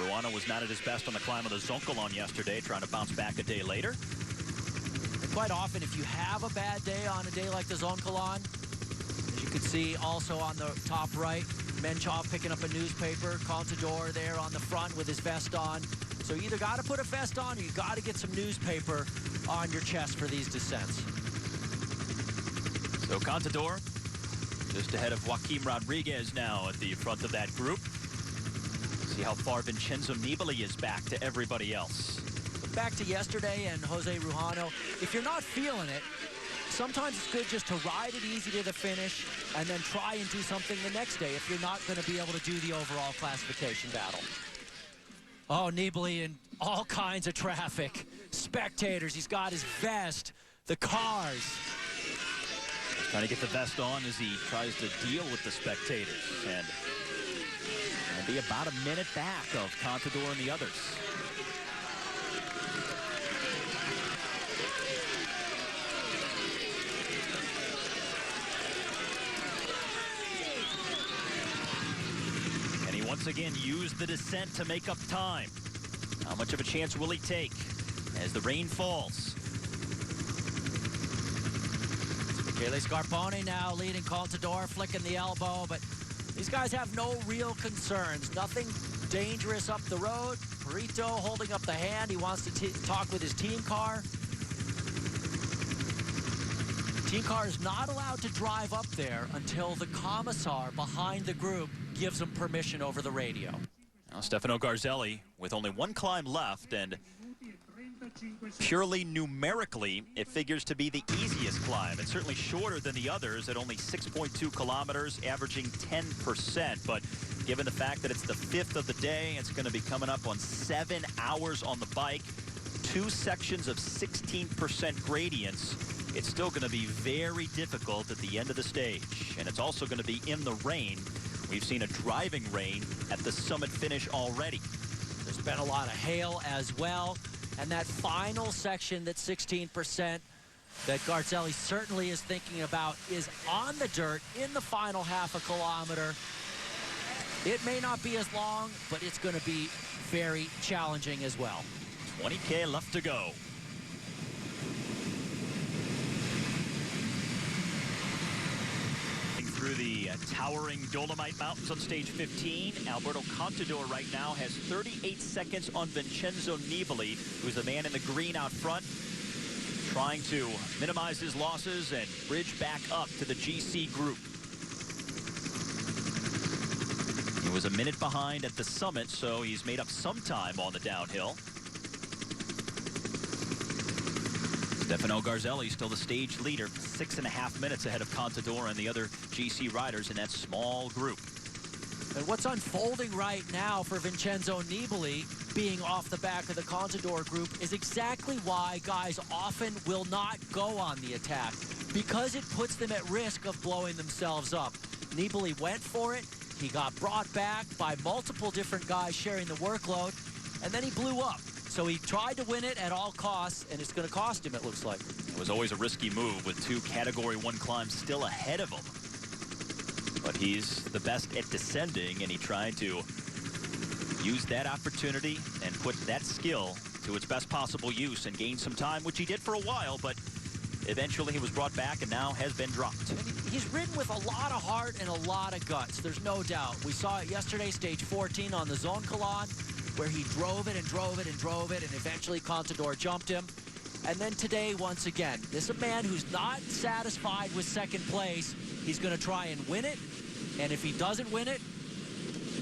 Ruano was not at his best on the climb of the Zoncolan yesterday, trying to bounce back a day later. And quite often, if you have a bad day on a day like the Zoncolan, as you can see also on the top right, Menchov picking up a newspaper, Contador there on the front with his vest on. So you either got to put a vest on or you got to get some newspaper on your chest for these descents. So Contador just ahead of Joaquim Rodriguez now at the front of that group. See how far Vincenzo Nibali is back to everybody else. Back to yesterday and Jose Ruano, if you're not feeling it, sometimes it's good just to ride it easy to the finish and then try and do something the next day if you're not going to be able to do the overall classification battle. Oh, Nibali in all kinds of traffic. Spectators, he's got his vest, the cars. Trying to get the vest on as he tries to deal with the spectators. And it'll be about a minute back of Contador and the others. Once again, use the descent to make up time. How much of a chance will he take as the rain falls? Michele Scarpone now leading Contador, flicking the elbow, but these guys have no real concerns. Nothing dangerous up the road. Perito holding up the hand. He wants to talk with his team car. Team car is not allowed to drive up there until the commissar behind the group gives him permission over the radio. Now Stefano Garzelli with only one climb left, and purely numerically, it figures to be the easiest climb. It's certainly shorter than the others at only 6.2 kilometers, averaging 10%. But given the fact that it's the 5th of the day, it's going to be coming up on 7 hours on the bike, 2 sections of 16% gradients. It's still going to be very difficult at the end of the stage. And it's also going to be in the rain. We've seen a driving rain at the summit finish already. There's been a lot of hail as well. And that final section, that 16% that Garzelli certainly is thinking about, is on the dirt in the final half a kilometer. It may not be as long, but it's going to be very challenging as well. 20K left to go. Through the towering Dolomite Mountains on stage 15. Alberto Contador right now has 38 seconds on Vincenzo Nibali, who's the man in the green out front, trying to minimize his losses and bridge back up to the GC group. He was a minute behind at the summit, so he's made up some time on the downhill. Stefano Garzelli still the stage leader, 6.5 minutes ahead of Contador and the other GC riders in that small group. And what's unfolding right now for Vincenzo Nibali being off the back of the Contador group is exactly why guys often will not go on the attack, because it puts them at risk of blowing themselves up. Nibali went for it. He got brought back by multiple different guys sharing the workload, and then he blew up. So he tried to win it at all costs, and it's going to cost him, it looks like. It was always a risky move with 2 Category 1 climbs still ahead of him. But he's the best at descending, and he tried to use that opportunity and put that skill to its best possible use and gain some time, which he did for a while, but eventually he was brought back and now has been dropped. And he's ridden with a lot of heart and a lot of guts, there's no doubt. We saw it yesterday, stage 14 on the Zoncolan, where he drove it and drove it and drove it, and eventually Contador jumped him. And then today, once again, this is a man who's not satisfied with second place. He's going to try and win it, and if he doesn't win it,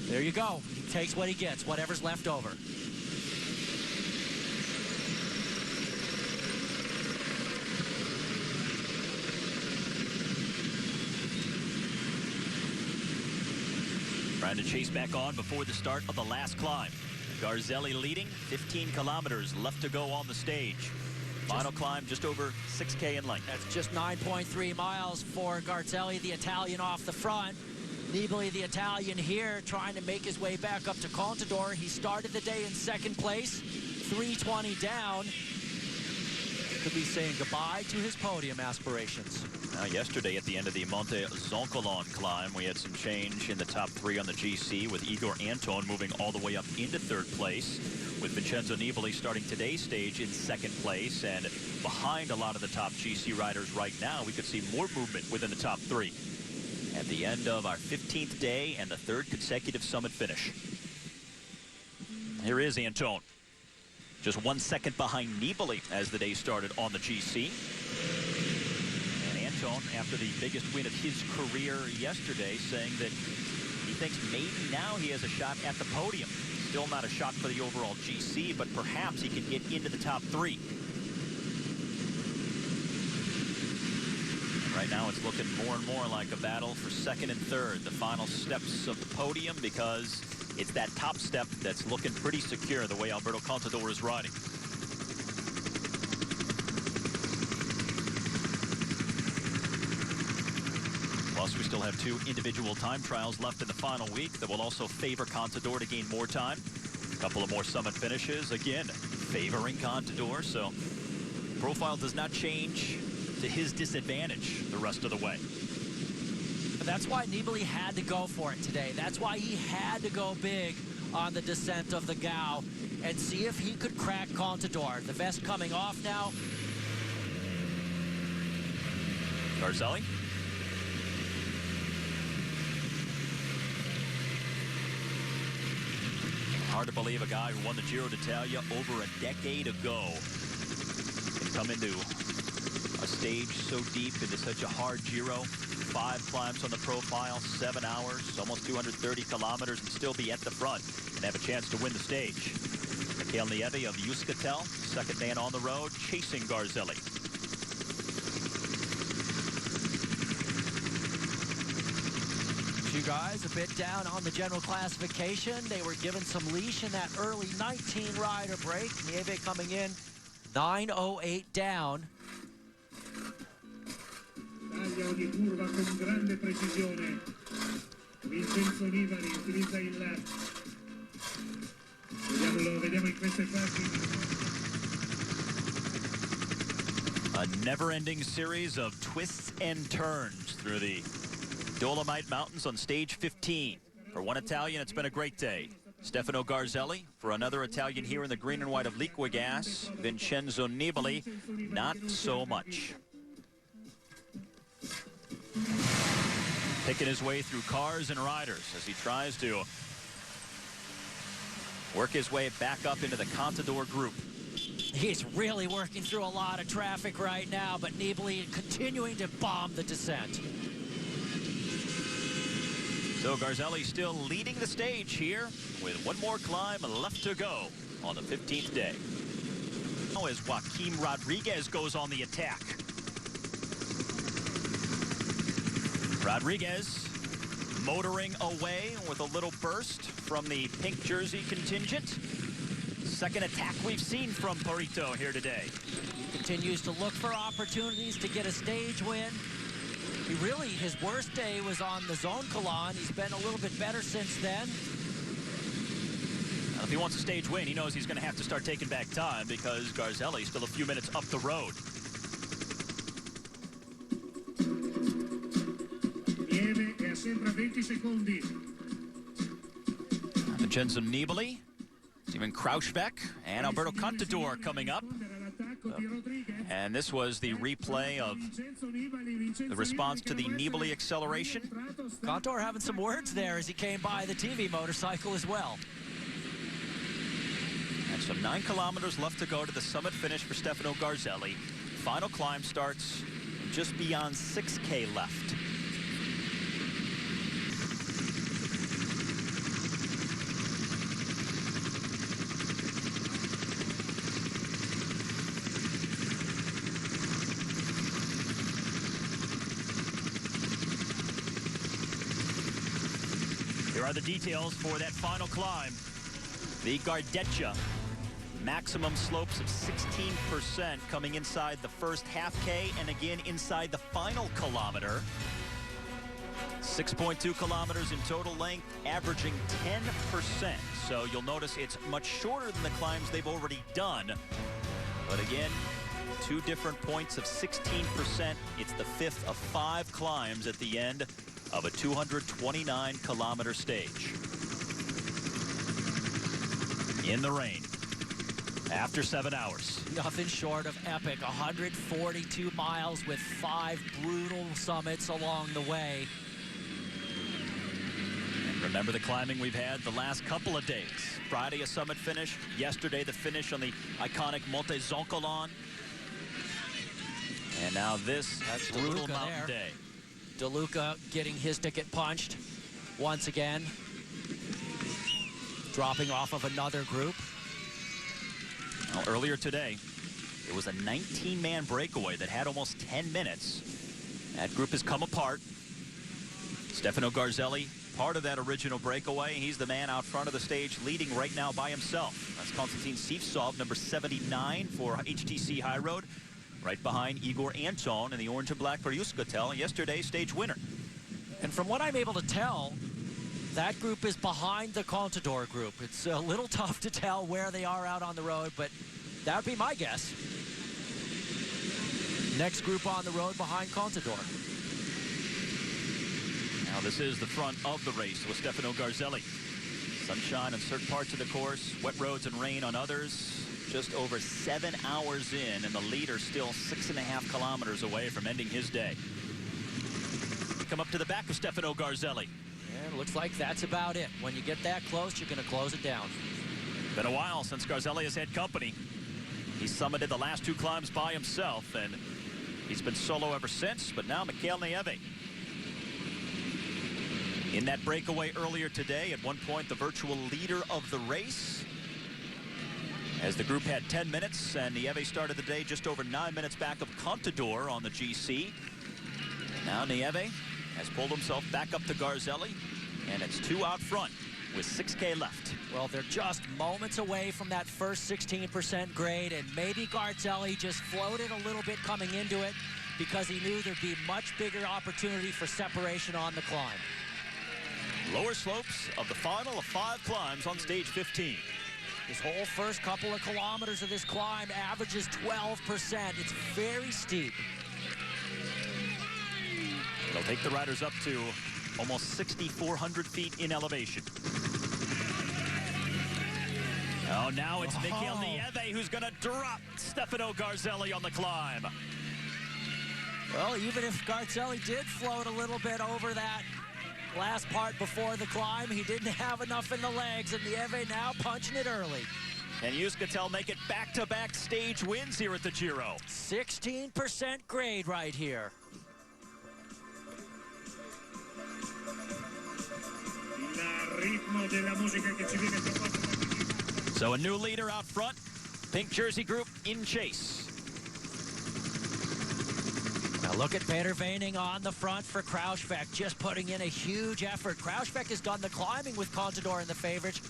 there you go. He takes what he gets, whatever's left over. Trying to chase back on before the start of the last climb. Garzelli leading, 15 kilometers left to go on the stage. Final climb just over 6K in length. That's just 9.3 miles for Garzelli, the Italian, off the front. Nibali, the Italian, here trying to make his way back up to Contador. He started the day in second place, 3:20 down. Could be saying goodbye to his podium aspirations. Yesterday at the end of the Monte Zoncolan climb, we had some change in the top three on the GC, with Igor Anton moving all the way up into third place, with Vincenzo Nibali starting today's stage in second place. And behind a lot of the top GC riders right now, we could see more movement within the top three at the end of our 15th day and the third consecutive summit finish. Here is Anton, just 1 second behind Nibali as the day started on the GC. And Anton, after the biggest win of his career yesterday, saying that he thinks maybe now he has a shot at the podium. Still not a shot for the overall GC, but perhaps he can get into the top three. And right now it's looking more and more like a battle for second and third, the final steps of the podium, because it's that top step that's looking pretty secure, the way Alberto Contador is riding. Plus, we still have 2 individual time trials left in the final week that will also favor Contador to gain more time. A couple of more summit finishes, again, favoring Contador, so profile does not change to his disadvantage the rest of the way. But that's why Nibali had to go for it today. That's why he had to go big on the descent of the Gao and see if he could crack Contador. The vest coming off now. Garzelli. Hard to believe a guy who won the Giro d'Italia over a decade ago can come into a stage so deep into such a hard Giro. 5 climbs on the profile, 7 hours, almost 230 kilometers, and still be at the front and have a chance to win the stage. Mikhail Nieve of Euskaltel, second man on the road, chasing Garzelli. Two guys a bit down on the general classification. They were given some leash in that early 19-rider break. Nieve coming in 9:08 down. Taglia ogni curva con grande precisione. Vincenzo Nibali utilizza il... Vediamo in queste immagini. A never-ending series of twists and turns through the Dolomite Mountains on stage 15. For one Italian, it's been a great day. Stefano Garzelli. For another Italian here in the green and white of Liquigas, Vincenzo Nibali, not so much. Picking his way through cars and riders as he tries to work his way back up into the Contador group. He's really working through a lot of traffic right now, but Nibali continuing to bomb the descent. So Garzelli still leading the stage here with one more climb left to go on the 15th day. Now as Joaquim Rodriguez goes on the attack. Rodriguez motoring away with a little burst from the pink jersey contingent. Second attack we've seen from Perito here today. He continues to look for opportunities to get a stage win. He really, his worst day was on the Zoncolan. He's been a little bit better since then. If he wants a stage win, he knows he's going to have to start taking back time, because Garzelli's still a few minutes up the road. Nieve è a sempre 20 secondi. Vincenzo Nibali, Steven Krausbeck, and Alberto Contador coming up. And this was the replay of the response to the Nibali acceleration. Contador having some words there as he came by the TV motorcycle as well. And some 9 kilometers left to go to the summit finish for Stefano Garzelli. Final climb starts just beyond 6K left. Here are the details for that final climb. The Gardeccia. Maximum slopes of 16% coming inside the first half K and again inside the final kilometer. 6.2 kilometers in total length, averaging 10%. So you'll notice it's much shorter than the climbs they've already done. But again, 2 different points of 16%. It's the 5th of 5 climbs at the end of a 229-kilometer stage. In the rain. After 7 hours. Nothing short of epic. 142 miles with 5 brutal summits along the way. And remember the climbing we've had the last couple of days. Friday, a summit finish. Yesterday, the finish on the iconic Monte Zoncolan. And now this brutal mountain day. DeLuca getting his ticket punched once again. Dropping off of another group. Well, earlier today, it was a 19-man breakaway that had almost 10 minutes. That group has come apart. Stefano Garzelli, part of that original breakaway. He's the man out front of the stage leading right now by himself. That's Konstantin Sivtsov, number 79 for HTC High Road. Right behind Igor Anton in the orange and black for Euskaltel, yesterday's stage winner. And from what I'm able to tell, that group is behind the Contador group. It's a little tough to tell where they are out on the road, but that would be my guess. Next group on the road behind Contador. Now this is the front of the race with Stefano Garzelli. Sunshine on certain parts of the course, wet roads and rain on others. Just over 7 hours in, and the leader still 6.5 kilometers away from ending his day. Come up to the back of Stefano Garzelli. And it looks like that's about it. When you get that close, you're going to close it down. Been a while since Garzelli has had company. He summited the last 2 climbs by himself, and he's been solo ever since, but now Mikel Nieve. In that breakaway earlier today, at one point the virtual leader of the race, as the group had 10 minutes, and Nieve started the day just over 9 minutes back of Contador on the GC. And now Nieve has pulled himself back up to Garzelli, and it's 2 out front with 6K left. Well, they're just moments away from that first 16% grade, and maybe Garzelli just floated a little bit coming into it because he knew there'd be much bigger opportunity for separation on the climb. Lower slopes of the final of 5 climbs on stage 15. This whole first couple of kilometers of this climb averages 12%. It's very steep. It'll take the riders up to almost 6,400 feet in elevation. Oh, now it's Mikel Nieve who's going to drop Stefano Garzelli on the climb. Well, even if Garzelli did float a little bit over that last part before the climb, he didn't have enough in the legs, and Nieve now punching it early. And Euskaltel make it back-to-back stage wins here at the Giro. 16% grade right here. So a new leader out front, pink jersey group in chase. Now look at Peter Veining on the front for Kruijswijk, just putting in a huge effort. Kruijswijk has done the climbing with Contador in the favorites,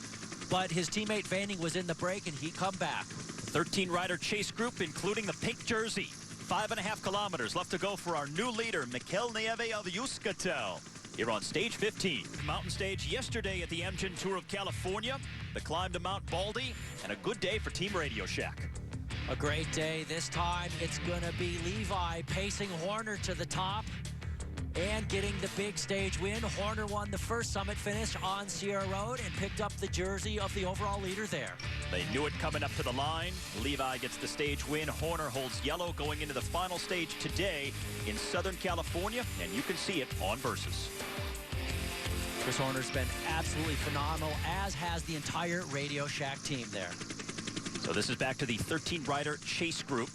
but his teammate Veining was in the break and he come back. 13-rider chase group, including the pink jersey. 5.5 kilometers left to go for our new leader, Mikel Nieve of Euskaltel, here on stage 15. Mountain stage yesterday at the Amgen Tour of California, the climb to Mount Baldy, and a good day for Team Radio Shack. A great day. This time it's going to be Levi pacing Horner to the top and getting the big stage win. Horner won the first summit finish on Sierra Road and picked up the jersey of the overall leader there. They knew it coming up to the line. Levi gets the stage win. Horner holds yellow going into the final stage today in Southern California, and you can see it on Versus. Chris Horner's been absolutely phenomenal, as has the entire Radio Shack team there. So this is back to the 13-rider chase group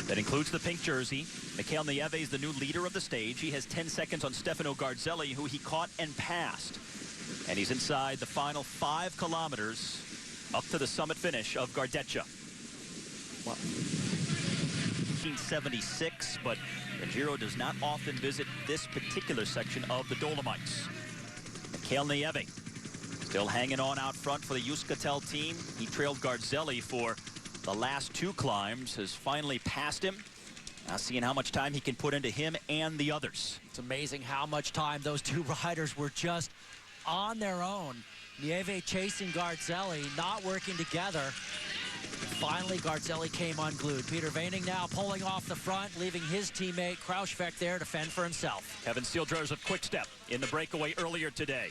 that includes the pink jersey. Mikel Nieve is the new leader of the stage. He has 10 seconds on Stefano Garzelli, who he caught and passed. And he's inside the final 5 kilometers up to the summit finish of Gardeccia. 1976, but the Giro does not often visit this particular section of the Dolomites. Mikhail Nieve still hanging on out front for the Euskaltel team. He trailed Garzelli for the last two climbs, has finally passed him. Now seeing how much time he can put into him and the others. It's amazing how much time those two riders were just on their own. Nieve chasing Garzelli, not working together. Finally, Garzelli came unglued. Peter Veining now pulling off the front, leaving his teammate Krausbeck there to fend for himself. Kevin Steeldrers of Quick Step in the breakaway earlier today.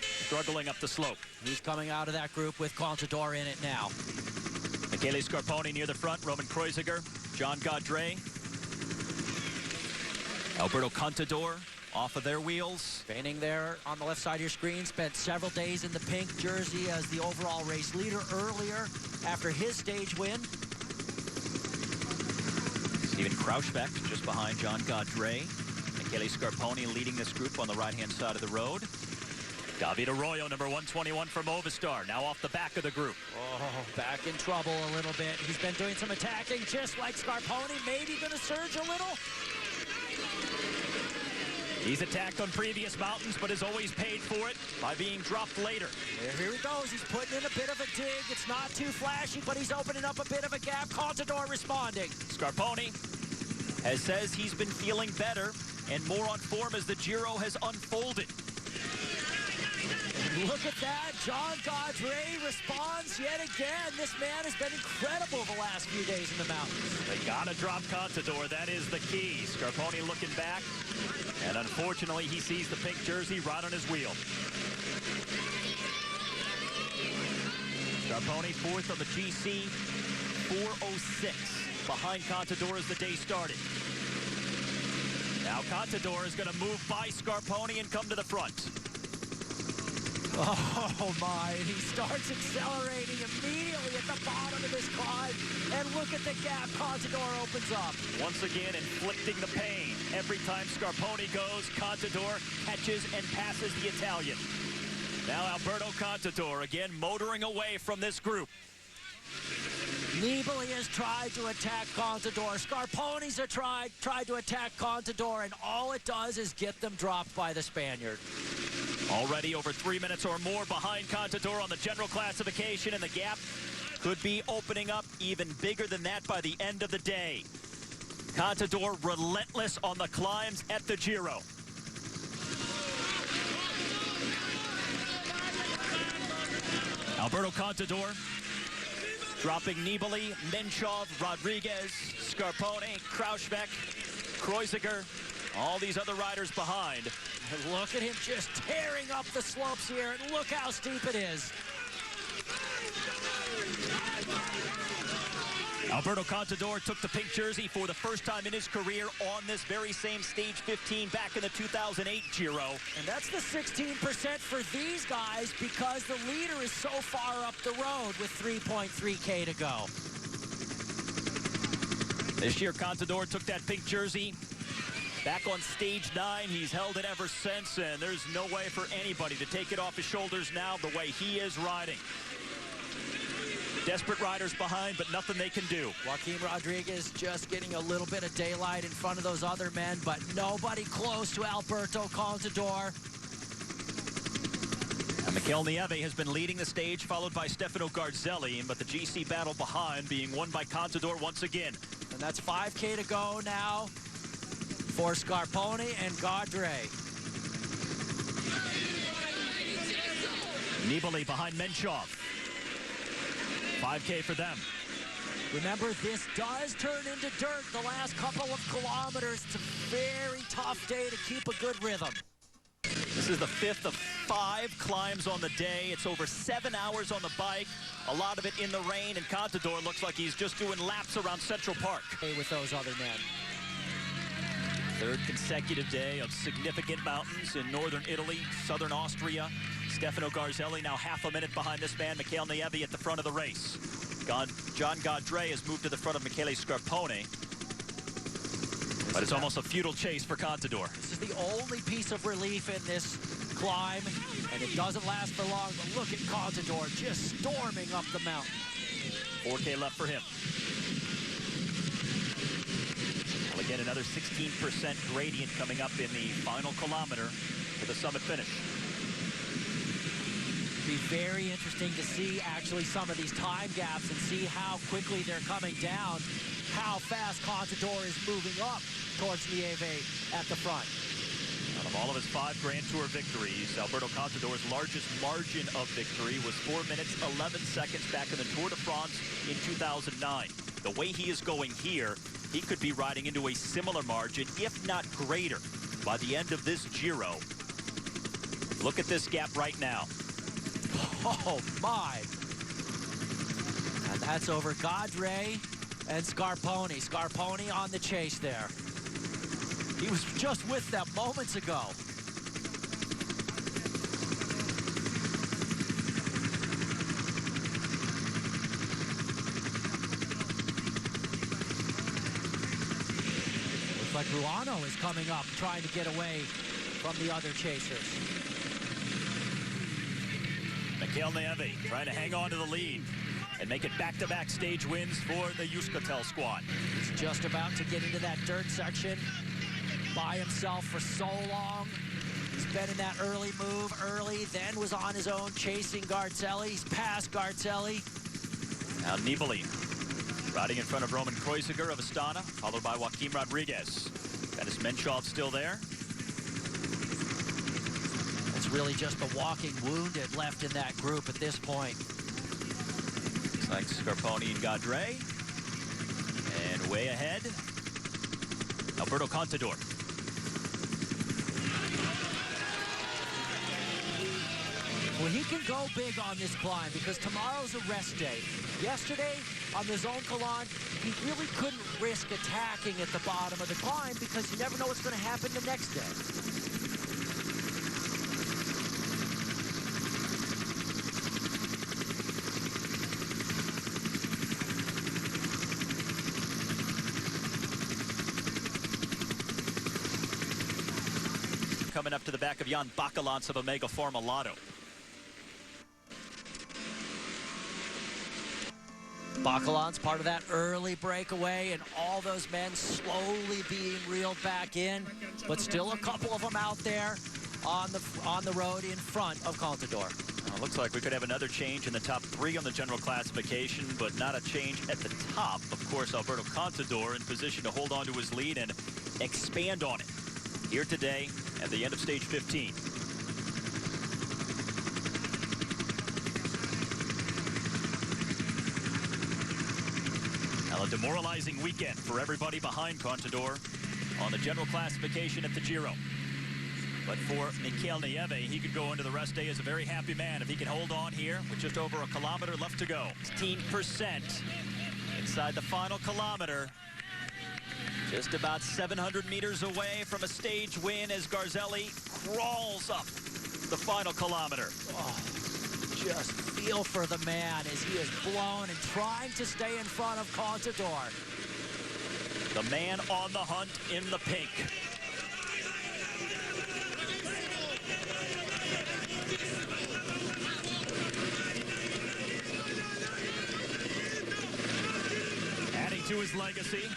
Struggling up the slope. He's coming out of that group with Contador in it now. Michele Scarponi near the front, Roman Kreuziger, John Gaudret, Alberto Contador off of their wheels. Veining there on the left side of your screen, spent several days in the pink jersey as the overall race leader earlier after his stage win. Steven Krausbeck just behind John Gaudret. Michele Scarponi leading this group on the right-hand side of the road. David Arroyo, number 121 for Movistar, now off the back of the group. Oh, back in trouble a little bit. He's been doing some attacking just like Scarponi, maybe going to surge a little. He's attacked on previous mountains, but has always paid for it by being dropped later. Here he goes. He's putting in a bit of a dig. It's not too flashy, but he's opening up a bit of a gap. Contador responding. Scarponi says he's been feeling better and more on form as the Giro has unfolded. Look at that. John Gaudret responds yet again. This man has been incredible the last few days in the mountains. They got to drop Contador. That is the key. Scarponi looking back. And unfortunately, he sees the pink jersey right on his wheel. Scarponi fourth on the GC, 4:06 behind Contador as the day started. Now Contador is going to move by Scarponi and come to the front. Oh my, he starts accelerating immediately at the bottom of this climb. And look at the gap Contador opens up. Once again, inflicting the pain. Every time Scarponi goes, Contador catches and passes the Italian. Now Alberto Contador again motoring away from this group. Nibali has tried to attack Contador. Scarponi's tried to attack Contador, and all it does is get them dropped by the Spaniard. Already over 3 minutes or more behind Contador on the general classification, and the gap could be opening up even bigger than that by the end of the day. Contador relentless on the climbs at the Giro. Alberto Contador dropping Nibali, Menchov, Rodriguez, Scarponi, Krausbeck, Kreuziger, all these other riders behind. And look at him just tearing up the slopes here, and look how steep it is. Alberto Contador took the pink jersey for the first time in his career on this very same stage 15 back in the 2008 Giro. And that's the 16% for these guys because the leader is so far up the road with 3.3K to go. This year, Contador took that pink jersey back on stage 9. He's held it ever since, and there's no way for anybody to take it off his shoulders now the way he is riding. Desperate riders behind, but nothing they can do. Joaquim Rodriguez just getting a little bit of daylight in front of those other men, but nobody close to Alberto Contador. And Mikhail Nieve has been leading the stage, followed by Stefano Garzelli, but the GC battle behind being won by Contador once again. And that's 5K to go now for Scarponi and Gaudret. Nibali behind Menchov. 5K for them. Remember, this does turn into dirt the last couple of kilometers. It's a very tough day to keep a good rhythm. This is the 5th of 5 climbs on the day. It's over 7 hours on the bike, a lot of it in the rain, and Contador looks like he's just doing laps around Central Park. With those other men. Third consecutive day of significant mountains in northern Italy, southern Austria. Stefano Garzelli now half a minute behind this man, Mikhail Nieve at the front of the race. John Gaudret has moved to the front of Michele Scarponi. But it's almost a futile chase for Contador. This is the only piece of relief in this climb, and it doesn't last for long, but look at Contador just storming up the mountain. 4K left for him. Well, again, another 16% gradient coming up in the final kilometer for the summit finish. Be very interesting to see actually some of these time gaps and see how quickly they're coming down, how fast Contador is moving up towards Nieve at the front. Out of all of his 5 Grand Tour victories, Alberto Contador's largest margin of victory was 4 minutes 11 seconds back in the Tour de France in 2009. The way he is going here, he could be riding into a similar margin, if not greater, by the end of this Giro. Look at this gap right now. Oh, my. And that's over Gadre and Scarponi. Scarponi on the chase there. He was just with them moments ago. Looks like Ruano is coming up, trying to get away from the other chasers. Mikel Nieve trying to hang on to the lead and make it back-to-back stage wins for the Euskaltel squad. He's just about to get into that dirt section by himself for so long. He's been in that early move early, then was on his own chasing Garzelli. He's past Garzelli. Now Nibali riding in front of Roman Kreuziger of Astana, followed by Joaquim Rodriguez. Dennis Menchov still there. It's really just the walking wounded left in that group at this point. Looks like Scarponi and Gadre. And way ahead, Alberto Contador. Well, he can go big on this climb because tomorrow's a rest day. Yesterday on the Zone Colon, he really couldn't risk attacking at the bottom of the climb because you never know what's going to happen the next day. Coming up to the back of Jan Bakelants of Omega Pharma Lotto. Bakelants part of that early breakaway and all those men slowly being reeled back in, but still a couple of them out there on the road in front of Contador. Looks like we could have another change in the top 3 on the general classification, but not a change at the top. Of course, Alberto Contador in position to hold on to his lead and expand on it here today at the end of stage 15. Now a demoralizing weekend for everybody behind Contador on the general classification at the Giro. But for Mikel Nieve, he could go into the rest day as a very happy man if he can hold on here with just over a kilometer left to go. 16% inside the final kilometer. Just about 700 meters away from a stage win as Garzelli crawls up the final kilometer. Oh, just feel for the man as he is blown and trying to stay in front of Contador. The man on the hunt in the pink. Adding to his legacy,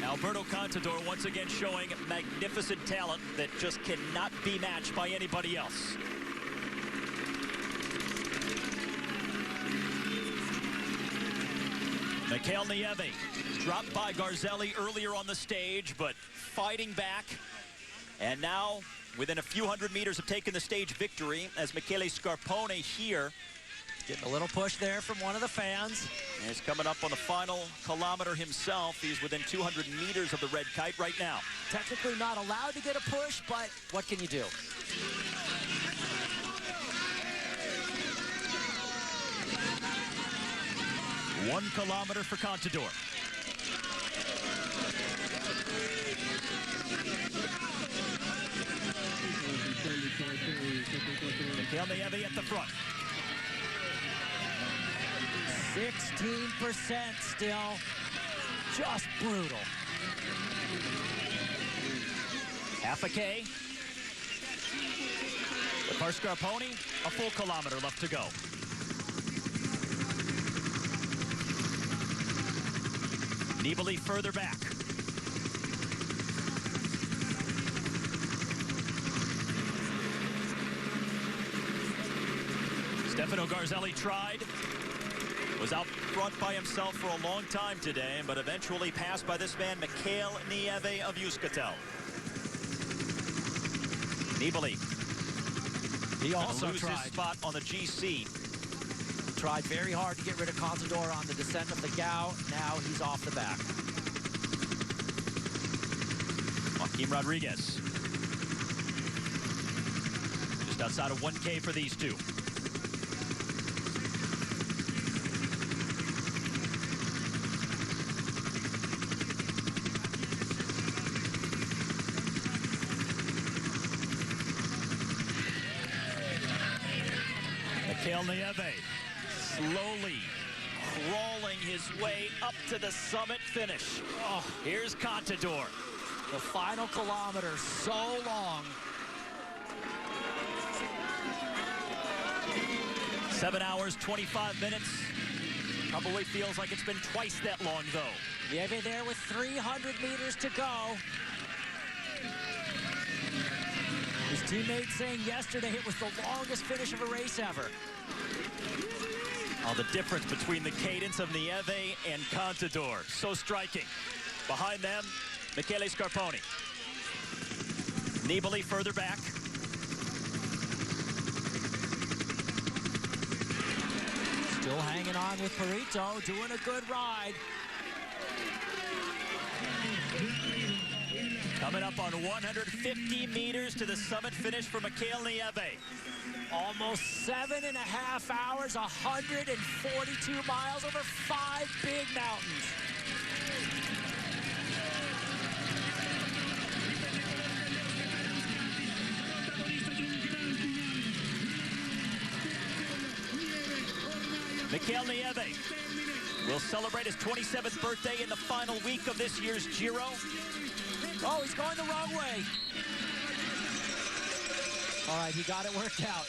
Alberto Contador once again showing magnificent talent that just cannot be matched by anybody else. Mikel Nieve dropped by Garzelli earlier on the stage, but fighting back. And now, within a few hundred meters of taking the stage victory, as Michele Scarpone here. Getting a little push there from one of the fans. And he's coming up on the final kilometer himself. He's within 200 meters of the red kite right now. Technically not allowed to get a push, but what can you do? One kilometer for Contador. Mikel Nieve at the front. 16% still. Just brutal. Half a K. With Scarponi, a full kilometer left to go. Nibali further back. Stefano Garzelli tried. Was out front by himself for a long time today, but eventually passed by this man, Michael Nieve of Euskaltel. Nibali. He also lose his tried. spot on the GC. Tried very hard to get rid of Contador on the descent of the Gau. Now he's off the back. Joaquim Rodriguez. Just outside of 1K for these two. Michael Nieve slowly crawling his way up to the summit finish. Oh, here's Contador. The final kilometer, so long. 7 hours, 25 minutes. Probably feels like it's been twice that long, though. Nieve there with 300 meters to go. His teammate saying yesterday it was the longest finish of a race ever. Oh, the difference between the cadence of Nieve and Contador. So striking. Behind them, Michele Scarponi. Nibali further back. Still hanging on with Perito, doing a good ride. Coming up on 150 meters to the summit finish for Michael Nieve. Almost 7.5 hours, 142 miles over 5 big mountains. Michael Nieve will celebrate his 27th birthday in the final week of this year's Giro. Oh, he's going the wrong way. All right, he got it worked out.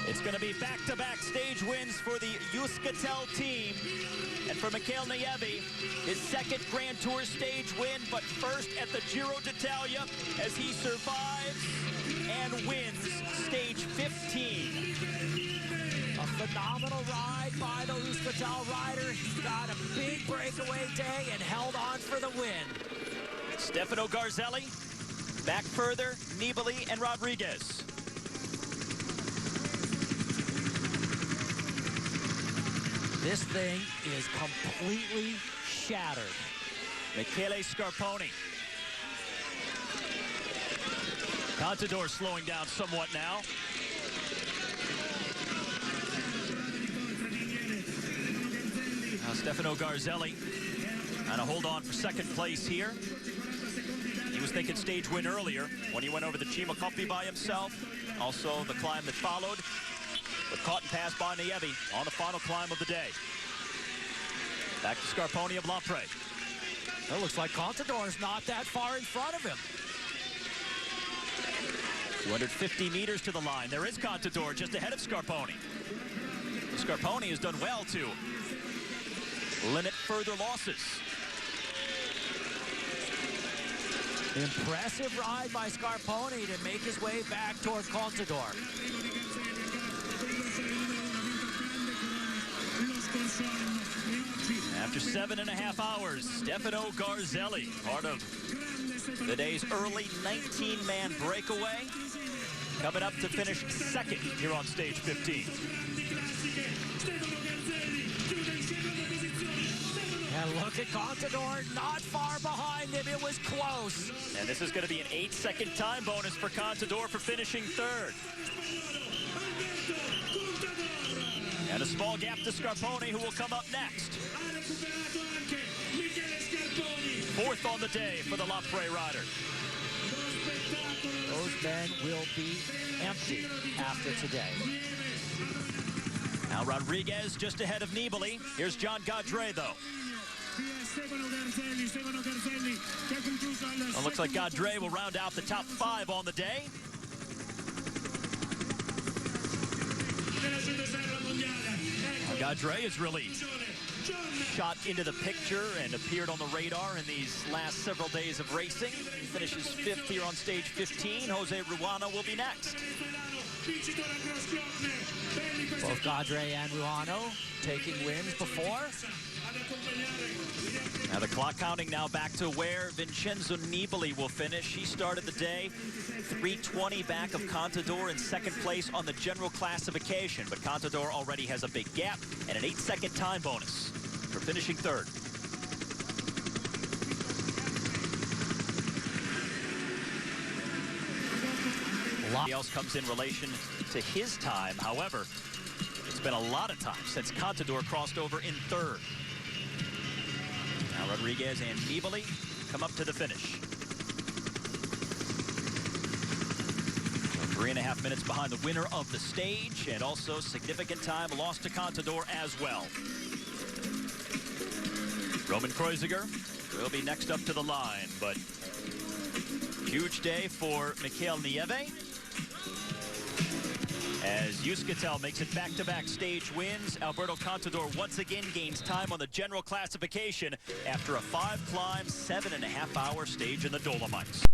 It's going to be back-to-back stage wins for the Euskaltel team. And for Michael Nieve, his second Grand Tour stage win, but first at the Giro d'Italia as he survives and wins stage 15. A phenomenal ride by the Euskaltel rider. He got a big breakaway day and held on for the win. Stefano Garzelli, back further, Nibali and Rodriguez. This thing is completely shattered. Michele Scarponi. Contador slowing down somewhat now. Now Stefano Garzelli trying to hold on for second place here. He was thinking stage win earlier when he went over the Cima Coppi by himself. Also the climb that followed. But caught and passed by Nieve on the final climb of the day. Back to Scarponi of Lampre. It looks like Contador's not that far in front of him. 250 meters to the line. There is Contador just ahead of Scarponi. Scarponi has done well to limit further losses. Impressive ride by Scarponi to make his way back toward Contador. After 7.5 hours, Stefano Garzelli, part of the day's early 19-man breakaway, coming up to finish second here on stage 15. And look at Contador, not far behind him. It was close. And this is going to be an 8-second time bonus for Contador for finishing third. And a small gap to Scarponi, who will come up next. Fourth on the day for the Lampre rider. Those men will be empty after today. Now Rodriguez just ahead of Nibali. Here's John Gaudret, though. Well, looks like Gaudret will round out the top 5 on the day. Gaudret is really shot into the picture and appeared on the radar in these last several days of racing. He finishes 5th here on stage 15. Jose Ruano will be next. Both Gadre and Ruano taking wins before. Now the clock counting now back to where Vincenzo Nibali will finish. He started the day 3:20 back of Contador in second place on the general classification, but Contador already has a big gap and an 8-second time bonus for finishing third. Nobody else comes in relation to his time. However, it's been a lot of time since Contador crossed over in third. Now Rodriguez and Nibali come up to the finish. 3.5 minutes behind the winner of the stage, and also significant time lost to Contador as well. Roman Kreuziger will be next up to the line, but huge day for Mikel Nieve, as Euskaltel makes it back-to-back stage wins. Alberto Contador once again gains time on the general classification after a 5-climb, 7.5-hour stage in the Dolomites.